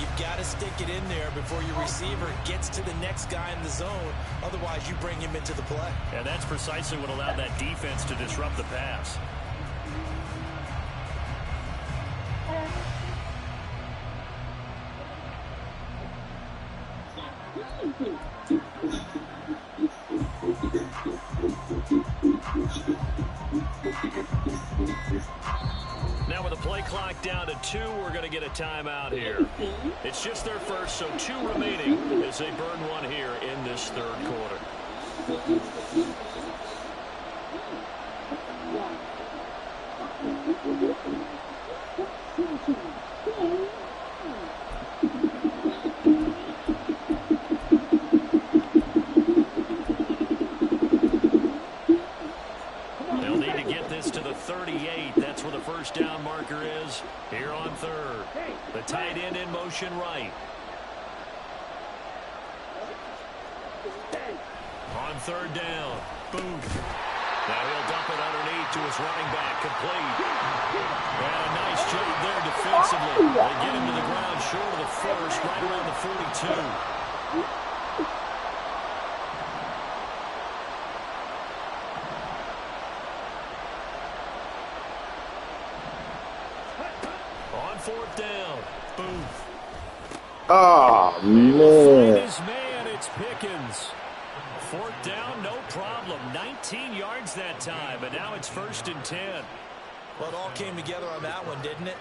you've got to stick it in there before your receiver gets to the next guy in the zone. Otherwise, you bring him into the play. And that's precisely what allowed that defense to disrupt the pass. Now with the play clock down to 2, we're going to get a timeout here. It's just their first, so 2 remaining as they burn one here in this 3rd quarter. They'll need to get this to the 38. That's where the 1st down marker is here on 3rd. The tight end in motion right. On 3rd down, Booth. Now he'll dump it underneath to his running back, complete. And a nice job there defensively. They get him to the ground short of the 1st, right around the 42. On 4th down, Booth. Oh, Find man. his man, it's Pickens. 4th down, no problem. 19 yards that time, and now it's 1st and 10. Well, it all came together on that one, didn't it?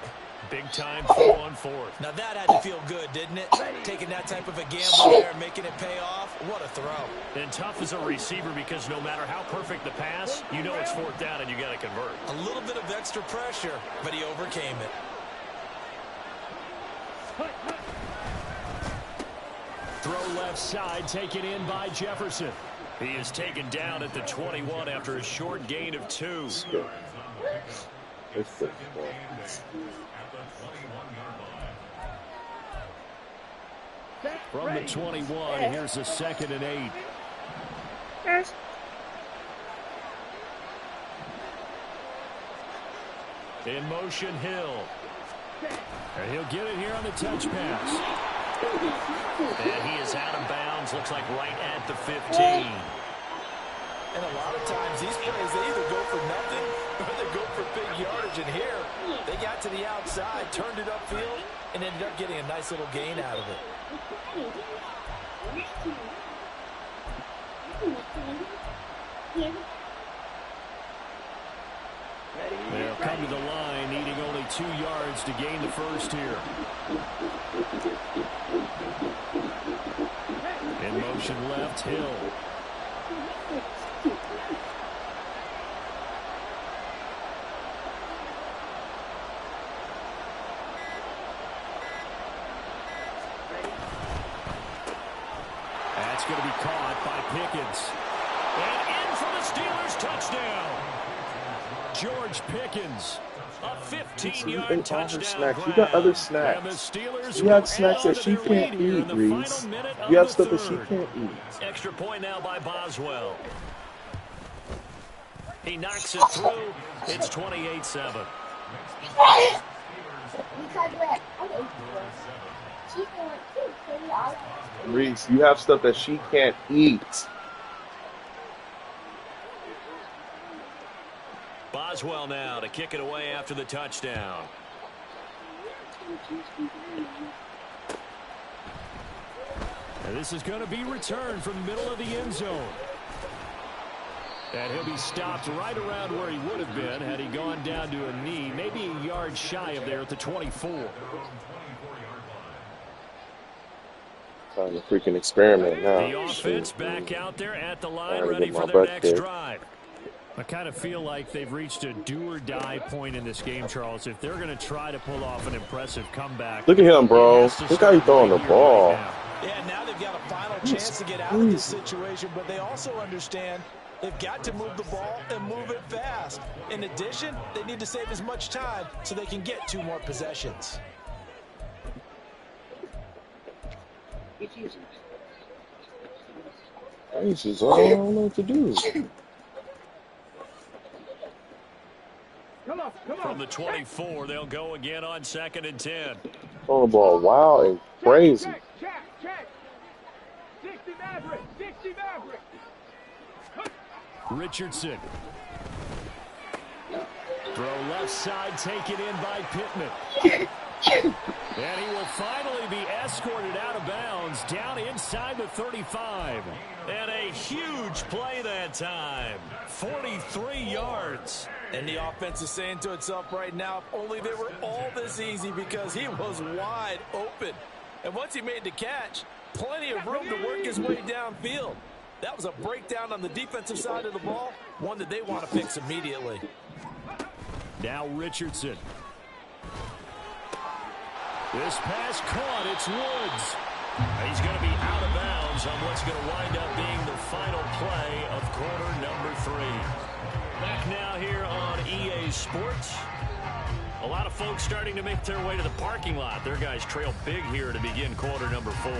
Big time throw on 4th. Now that had to feel good, didn't it? Taking that type of a gamble there and making it pay off. What a throw. And tough as a receiver because no matter how perfect the pass, you know it's 4th down and you got to convert. A little bit of extra pressure, but he overcame it. Throw left side, taken in by Jefferson. He is taken down at the 21 after a short gain of 2. Let's go. Let's go. From the 21, here's a 2nd and 8. In motion, Hill. And he'll get it here on the touch pass. And he is out of bounds, looks like right at the 15. And a lot of times these plays, they either go for nothing or they go for big yardage. And here, they got to the outside, turned it upfield, and ended up getting a nice little gain out of it. They'll come to the line, needing only 2 yards to gain the first here. In motion left, Hill. That's going to be caught by Pickens. And in for the Steelers touchdown. George Pickens, a 15-yard touchdown snacks. grab. You got other snacks. And the Steelers You have snacks that she can't eat, Reese. You have stuff that she can't eat. Extra point now by Boswell. He knocks it through. It's 28-7. Reese, you have stuff that she can't eat. Boswell now to kick it away after the touchdown. And this is going to be returned from the middle of the end zone. And he'll be stopped right around where he would have been had he gone down to a knee, maybe a yard shy of there at the 24. Time to freaking experiment now. The offense back out there at the line, Gotta ready get for my their butt next kicked. drive. I kind of feel like they've reached a do-or-die point in this game, Charles. If they're going to try to pull off an impressive comeback. Look at him, bro. Look how he's throwing the ball. Yeah, now they've got a final chance to get out of this situation, but they also understand they've got to move the ball and move it fast. In addition, they need to save as much time so they can get 2 more possessions. Jesus, I don't know what to do. Come on. From the 24, they'll go again on 2nd and 10. Throwing the ball wild and crazy. Check. 60 Maverick. Richardson. Throw left side, taken in by Pittman. And he will finally be escorted out of bounds down inside the 35. And a huge play that time. 43 yards. And the offense is saying to itself right now, if only they were all this easy, because he was wide open. And once he made the catch, plenty of room to work his way downfield. That was a breakdown on the defensive side of the ball, one that they want to fix immediately. Now Richardson. This pass caught. It's Woods. He's going to be out of bounds on what's going to wind up being the final play of quarter number 3. Back now here on EA Sports. A lot of folks starting to make their way to the parking lot. Their guys trail big here to begin quarter number 4.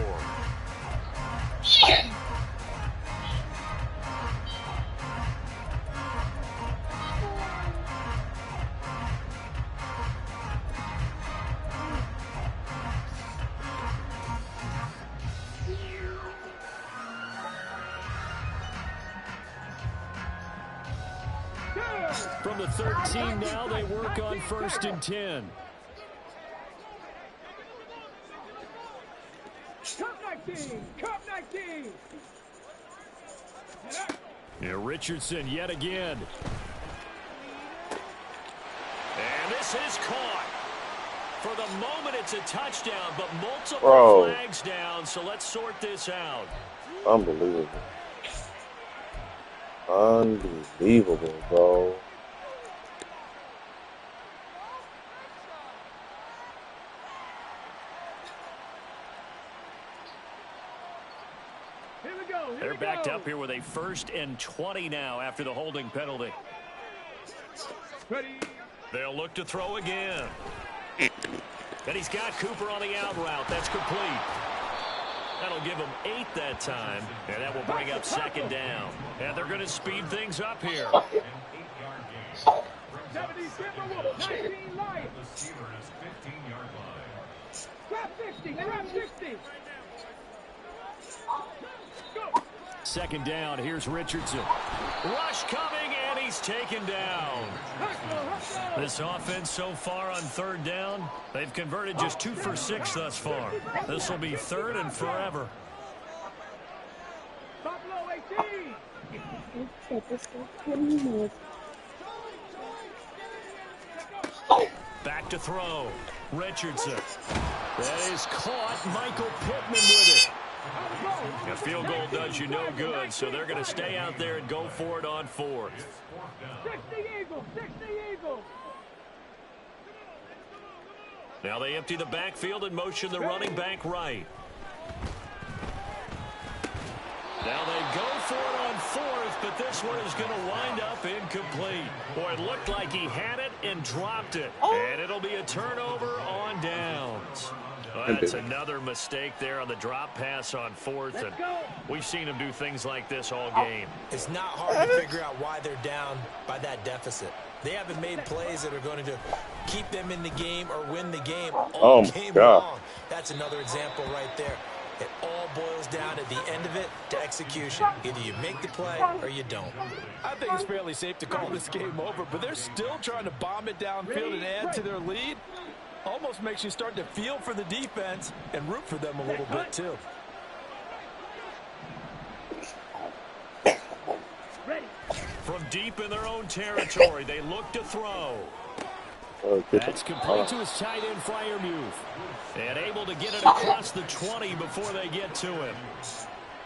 From the 13 now, they work on 1st and 10. Cup 19. Yeah, Richardson yet again. And this is caught. For the moment, it's a touchdown, but multiple flags down, so let's sort this out. Unbelievable. Unbelievable, bro. They're backed up here with a 1st and 20 now after the holding penalty. Ready. They'll look to throw again. And he's got Cooper on the out route. That's complete. That'll give him 8 that time, and that will bring up 2nd down. And they're going to speed things up here. 70 Timberwolves, 19 Lions. Grab 60, grab 60. Go. 2nd down, here's Richardson. Rush coming, and he's taken down. This offense so far on 3rd down, they've converted just 2 for 6 thus far. This will be 3rd and forever. Buffalo 18. Back to throw. Richardson. That is caught. Michael Pittman with it. A field goal does you no good, so they're going to stay out there and go for it on 4th. 60 Eagles, 60 Eagles. Now they empty the backfield and motion the running back right. Now they go for it on 4th, but this one is going to wind up incomplete. Boy, it looked like he had it and dropped it. And it'll be a turnover on downs. Well, that's another mistake there on the drop pass on 4th. And we've seen him do things like this all game. It's not hard to figure out why they're down by that deficit. They haven't made plays that are going to keep them in the game or win the game all game long. That's another example right there. It all boils down at the end of it to execution. Either you make the play or you don't. I think it's fairly safe to call this game over, but they're still trying to bomb it downfield and add to their lead. Almost makes you start to feel for the defense and root for them a little bit too. From deep in their own territory, they look to throw. That's complete to his tight end, Freiermuth. And able to get it across the 20 before they get to him.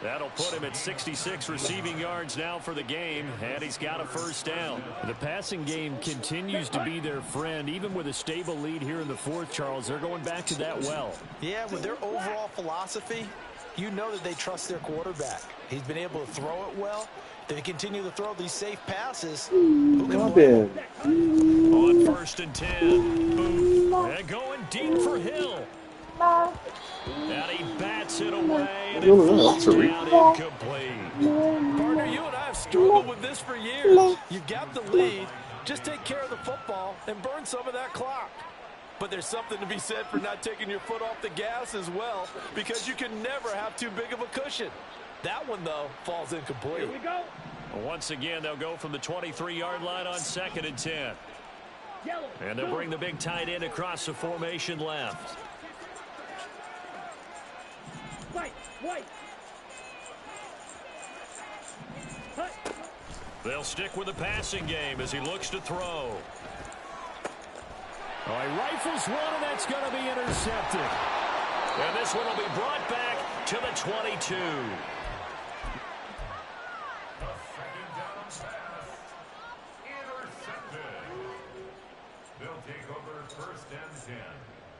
That'll put him at 66 receiving yards now for the game, and he's got a 1st down. The passing game continues to be their friend, even with a stable lead here in the 4th, Charles. They're going back to that well. Yeah, with their overall philosophy, you know that they trust their quarterback. He's been able to throw it well. They continue to throw these safe passes. Who can blame them? On 1st and 10. Boom. And going deep for Hill. And he bats it away, and it falls down incomplete. Partner, you and I have struggled with this for years. You've got the lead. Just take care of the football and burn some of that clock. But there's something to be said for not taking your foot off the gas as well, because you can never have too big of a cushion. That one, though, falls incomplete. Here we go. Once again, they'll go from the 23-yard line on 2nd and 10. Yellow. And they'll bring the big tight end across the formation left. White. They'll stick with the passing game as he looks to throw. Oh, he rifles one, and that's going to be intercepted. And this one will be brought back to the 22. They'll take over 1st and 10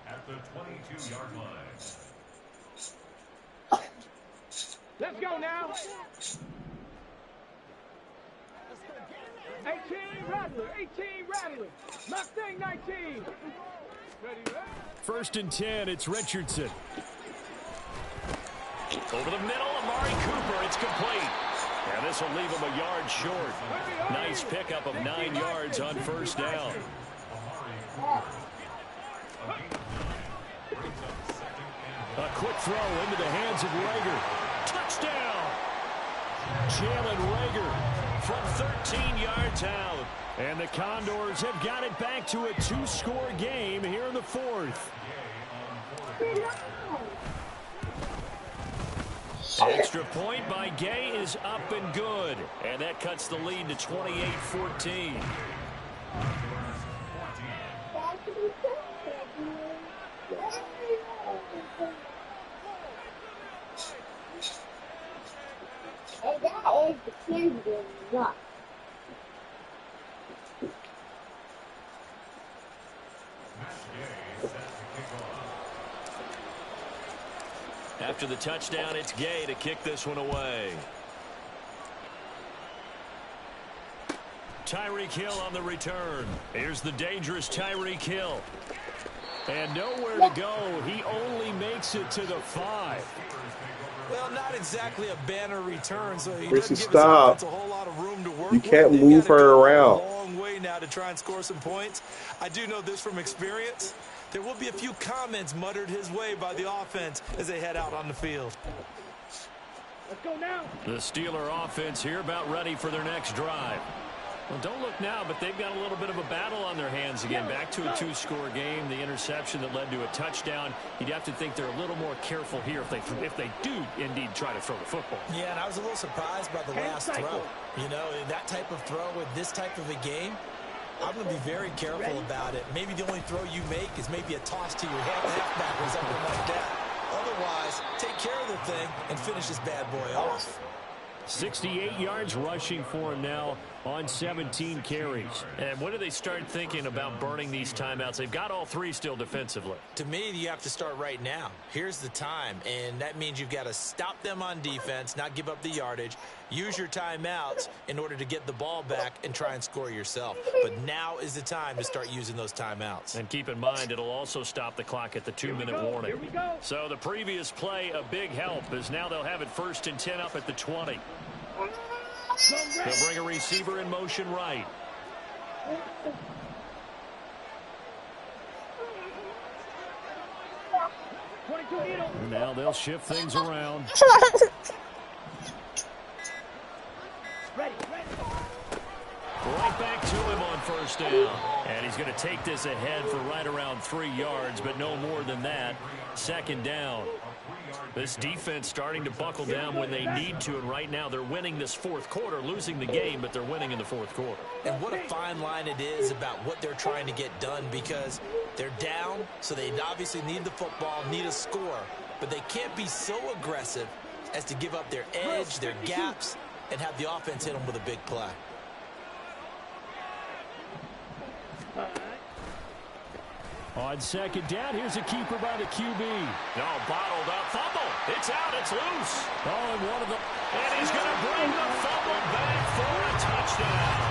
at the 22-yard line. Let's go now. 18 Rattler. Mustang 19. Ready? 1st and 10, it's Richardson. Over the middle, Amari Cooper, it's complete. And this will leave him a yard short. Nice pickup of 9 yards on 1st down. A quick throw into the hands of Rager. Touchdown! Jalen Rager from 13 yards out. And the Condors have got it back to a 2-score game here in the 4th. Extra point by Gay is up and good. And that cuts the lead to 28-14. After the touchdown, it's Gay to kick this one away. Tyreek Hill on the return. Here's the dangerous Tyreek Hill. And nowhere to go. He only makes it to the 5. Well, not exactly a banner return, so he Chrissy, doesn't give his stop. offense a whole lot of room to work You can't with. move They've gotta her go around. a long way now to try and score some points. I do know this from experience. There will be a few comments muttered his way by the offense as they head out on the field. Let's go now. The Steeler offense here about ready for their next drive. Well, don't look now, but they've got a little bit of a battle on their hands again. Back to a 2-score game. The interception that led to a touchdown. You'd have to think they're a little more careful here if they do indeed try to throw the football. Yeah, and I was a little surprised by the last throw. You know, that type of throw with this type of a game, I'm going to be very careful about it. Maybe the only throw you make is maybe a toss to your halfback or something like that. Otherwise, take care of the thing and finish this bad boy off. 68 yards rushing for him now on 17 carries. And when do they start thinking about burning these timeouts? They've got all 3 still defensively. To me, you have to start right now. Here's the time, and that means you've got to stop them on defense, not give up the yardage, use your timeouts in order to get the ball back and try and score yourself. But now is the time to start using those timeouts. And keep in mind, it'll also stop the clock at the 2-minute warning. Here we go. So the previous play, a big help, as now they'll have it 1st and 10 up at the 20. They'll bring a receiver in motion right. Now they'll shift things around. Ready. Right back to him on 1st down. And he's going to take this ahead for right around 3 yards, but no more than that. 2nd down. This defense starting to buckle down when they need to, and right now they're winning this 4th quarter, losing the game, but they're winning in the 4th quarter. And what a fine line it is about what they're trying to get done, because they're down, so they obviously need the football, need a score, but they can't be so aggressive as to give up their edge, their gaps, and have the offense hit them with a big play. On 2nd down, here's a keeper by the QB. No, bottled up, fumble. It's out, it's loose. Oh, and one of the... And he's going to bring the fumble back for a touchdown.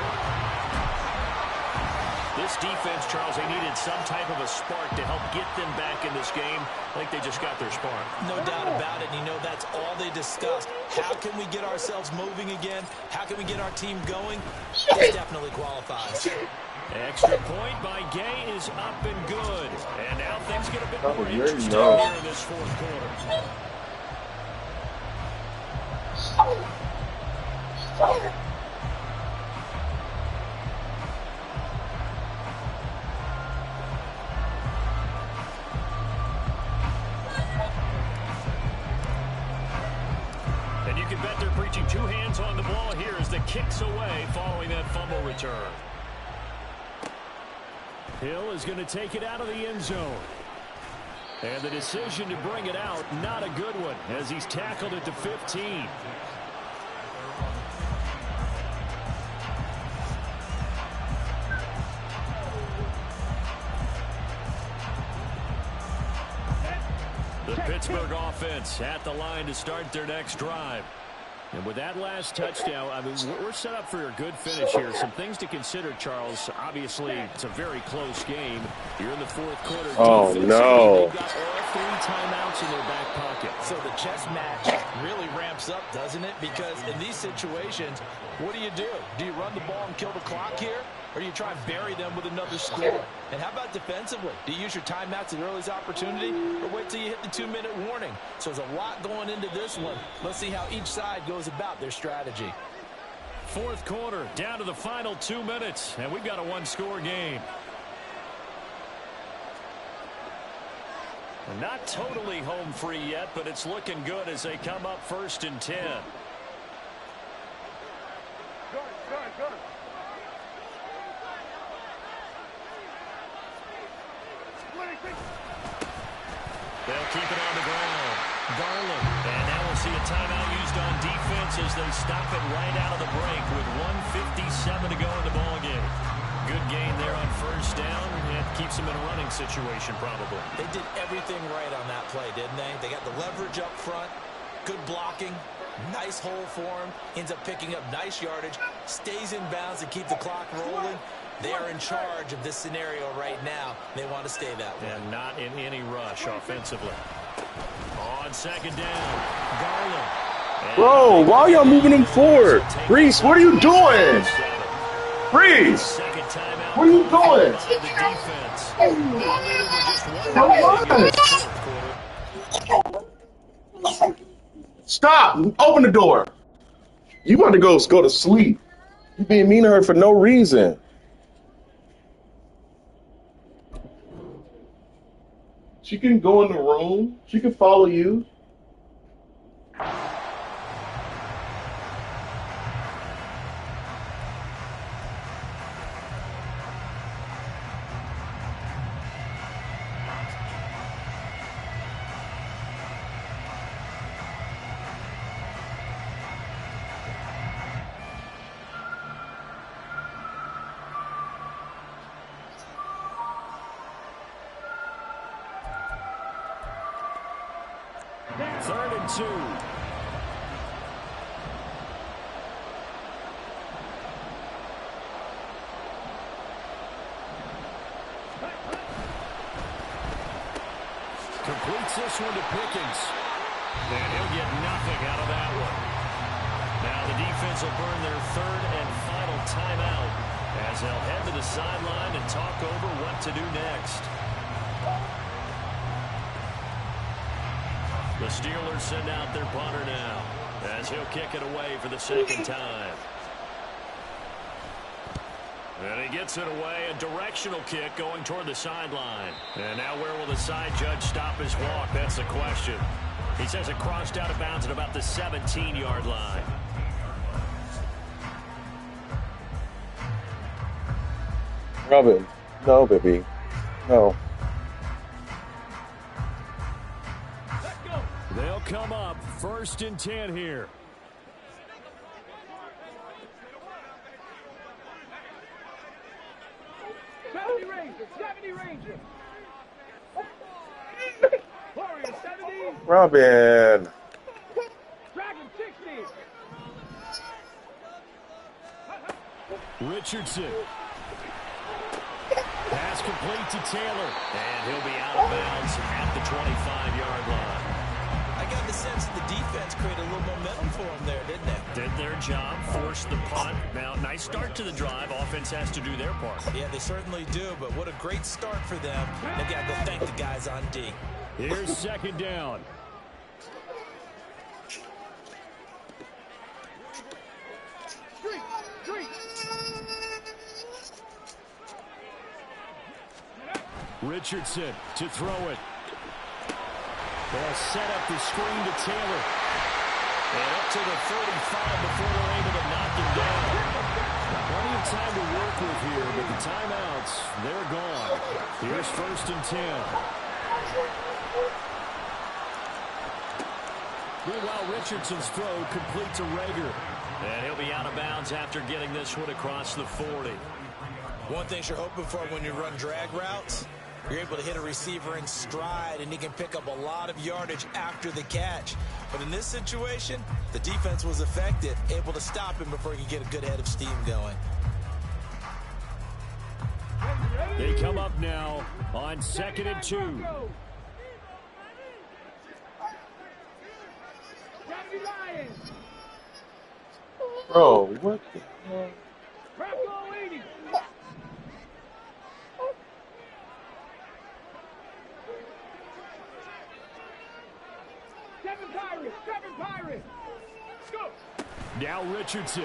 This defense, Charles, they needed some type of a spark to help get them back in this game. I think they just got their spark. No doubt about it. And you know, that's all they discussed. How can we get ourselves moving again? How can we get our team going? This definitely qualifies. Extra point by Gay is up and good. And now things get a bit more interesting no. here in this 4th quarter. And you can bet they're preaching 2 hands on the ball here as the kicks away following that fumble return. Hill is going to take it out of the end zone. And the decision to bring it out, not a good one, as he's tackled at the 15. The Pittsburgh offense at the line to start their next drive. And with that last touchdown, I mean, we're set up for a good finish here. Some things to consider, Charles. Obviously, it's a very close game. You're in the 4th quarter. Oh, no. They've got all 3 timeouts in their back pocket. So the chess match really ramps up, doesn't it? Because in these situations, what do? Do you run the ball and kill the clock here? Or do you try and bury them with another score? And how about defensively? Do you use your timeouts at earliest opportunity, or wait till you hit the 2-minute warning? So there's a lot going into this one. Let's see how each side goes about their strategy. 4th quarter, down to the final 2 minutes, and we've got a 1-score game. Not totally home free yet, but it's looking good as they come up 1st and 10. Good. They'll keep it on the ground. Garland. And now we'll see a timeout used on defense as they stop it right out of the break with 1:57 to go in the ballgame. Good gain there on 1st down. It keeps them in a running situation probably. They did everything right on that play, didn't they? They got the leverage up front, good blocking, nice hole for him, ends up picking up nice yardage, stays in bounds and keep the clock rolling. They are in charge of this scenario right now. They want to stay that way. And not in any rush offensively. On second down, Garland. Bro, why are y'all moving him forward? Reese, what are you doing? Reese, what are you doing? Stop! Open the door. You about to go to sleep. You being mean to her for no reason. She can go in the room. She can follow you. Third and 2. Completes this one to Pickens. And he'll get nothing out of that one. Now the defense will burn their third and final timeout as they'll head to the sideline and talk over what to do next. The Steelers send out their punter now as he'll kick it away for the second time. And he gets it away, a directional kick going toward the sideline. And now where will the side judge stop his walk? That's the question. He says it crossed out of bounds at about the 17-yard line. Robin, no, baby. No. They'll come up 1st and 10 here. Robin. Richardson. Pass complete to Taylor. And he'll be out of bounds at the 25-yard line. I got the sense that the defense created a little momentum for them there, didn't they? Did their job, forced the punt. Now, nice start to the drive. Offense has to do their part. Yeah, they certainly do, but what a great start for them. They've got to go thank the guys on D. Here's second down. Richardson to throw it. They'll set up the screen to Taylor. And up to the 35 before they're able to knock him down. Plenty of time to work with here, but the timeouts, they're gone. Here's 1st and 10. Meanwhile, Richardson's throw complete to Rager. And he'll be out of bounds after getting this one across the 40. One thing you're hoping for when you run drag routes, you're able to hit a receiver in stride, and he can pick up a lot of yardage after the catch. But in this situation, the defense was effective, able to stop him before he could get a good head of steam going. They come up now on 2nd and 2. Bro, what the hell? Seven Pirates! Go! Now Richardson.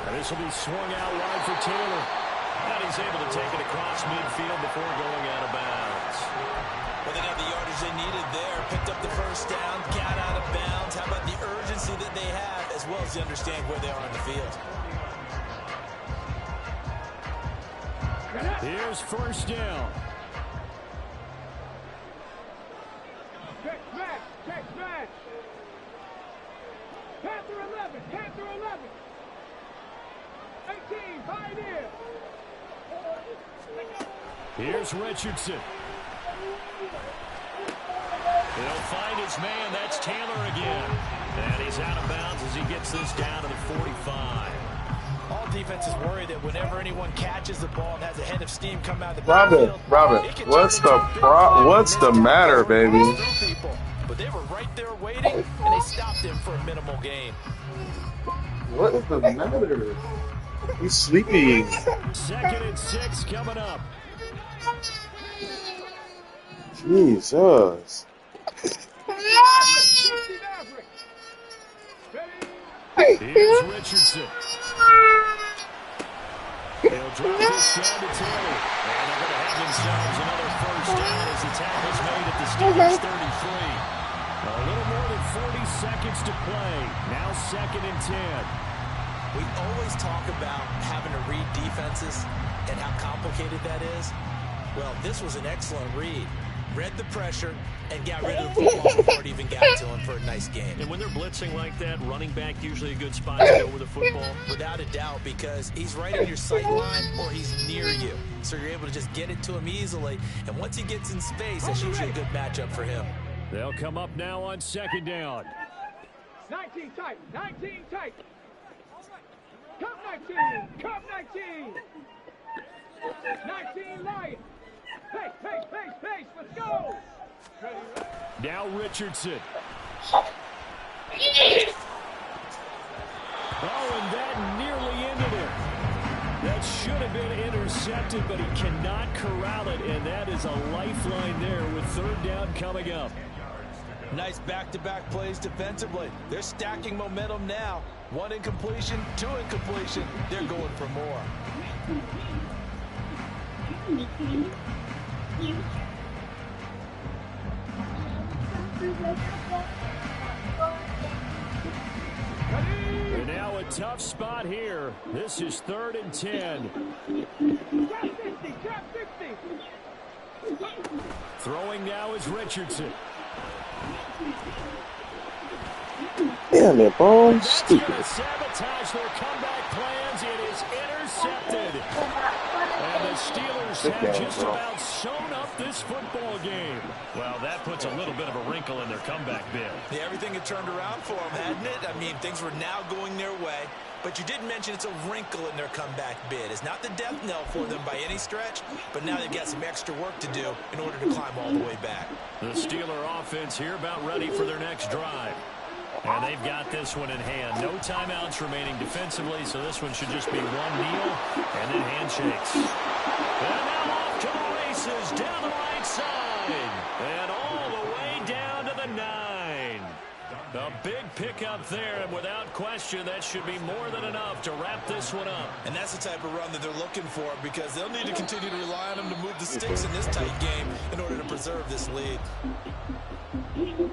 And this will be swung out wide for Taylor. And he's able to take it across midfield before going out of bounds. Well, they got the yardage they needed there. Picked up the first down, got out of bounds. How about the urgency that they have, as well as they understand where they are on the field. Here's 1st down. Check smash! Panther 11! Panther 11! 18, Pioneer! Here's Richardson. He'll find his man. That's Taylor again. And he's out of bounds as he gets this down to the 45. All defenses worry that whenever anyone catches the ball and has a head of steam come out of the Robin, backfield, Robin, it can what's turn into the a big play. what's the matter, baby? But they were right there waiting, and they stopped him for a minimal gain. What is the matter? He's sleeping. 2nd and 6 coming up. Jesus. Here's Richardson. He'll drop this down to Taylor. And they're going to have themselves another first down as the tackle's made at the Steelers' 33. A little more than 40 seconds to play. Now 2nd and 10. We always talk about having to read defenses and how complicated that is. Well, this was an excellent read. Read the pressure and got rid of the football before it even got to him for a nice gain. And when they're blitzing like that, running back usually a good spot to go with the football. Without a doubt, because he's right in your sight line or he's near you. So you're able to just get it to him easily. And once he gets in space, that's usually a good matchup for him. They'll come up now on 2nd down. 19 tight. 19 tight. Come 19. Come 19. 19 Lions. Pace. Let's go. Now Richardson. Oh, and that nearly ended it. That should have been intercepted, but he cannot corral it, and that is a lifeline there with 3rd down coming up. Nice back-to-back plays defensively. They're stacking momentum now. 1 incompletion, 2 incompletion. They're going for more. And now a tough spot here. This is 3rd and 10. Trap 60. Throwing now is Richardson. Damn it, bro. That's going to Stupid. sabotage their comeback plans. It is intercepted. And the Steelers have just about sewn up this football game. Well, that puts a little bit of a wrinkle in their comeback bid. Yeah, everything had turned around for them, hadn't it? I mean, things were now going their way. But you did mention it's a wrinkle in their comeback bid. It's not the death knell for them by any stretch, but now they've got some extra work to do in order to climb all the way back. The Steeler offense here about ready for their next drive. And they've got this one in hand. No timeouts remaining defensively, so this one should just be one kneel and then handshakes. And now off to the races down the right side. And all the way down to the 9. A big pickup there, and without question, that should be more than enough to wrap this one up. And that's the type of run that they're looking for, because they'll need to continue to rely on them to move the sticks in this tight game in order to preserve this lead.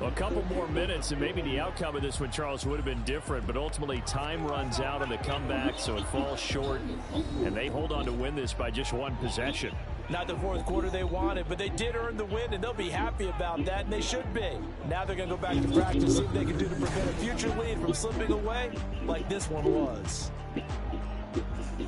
A couple more minutes, and maybe the outcome of this one, Charles, would have been different, but ultimately time runs out on the comeback, so it falls short, and they hold on to win this by just 1 possession. Not the 4th quarter they wanted, but they did earn the win, and they'll be happy about that, and they should be. Now they're going to go back to practice, see what they can do to prevent a future lead from slipping away like this one was.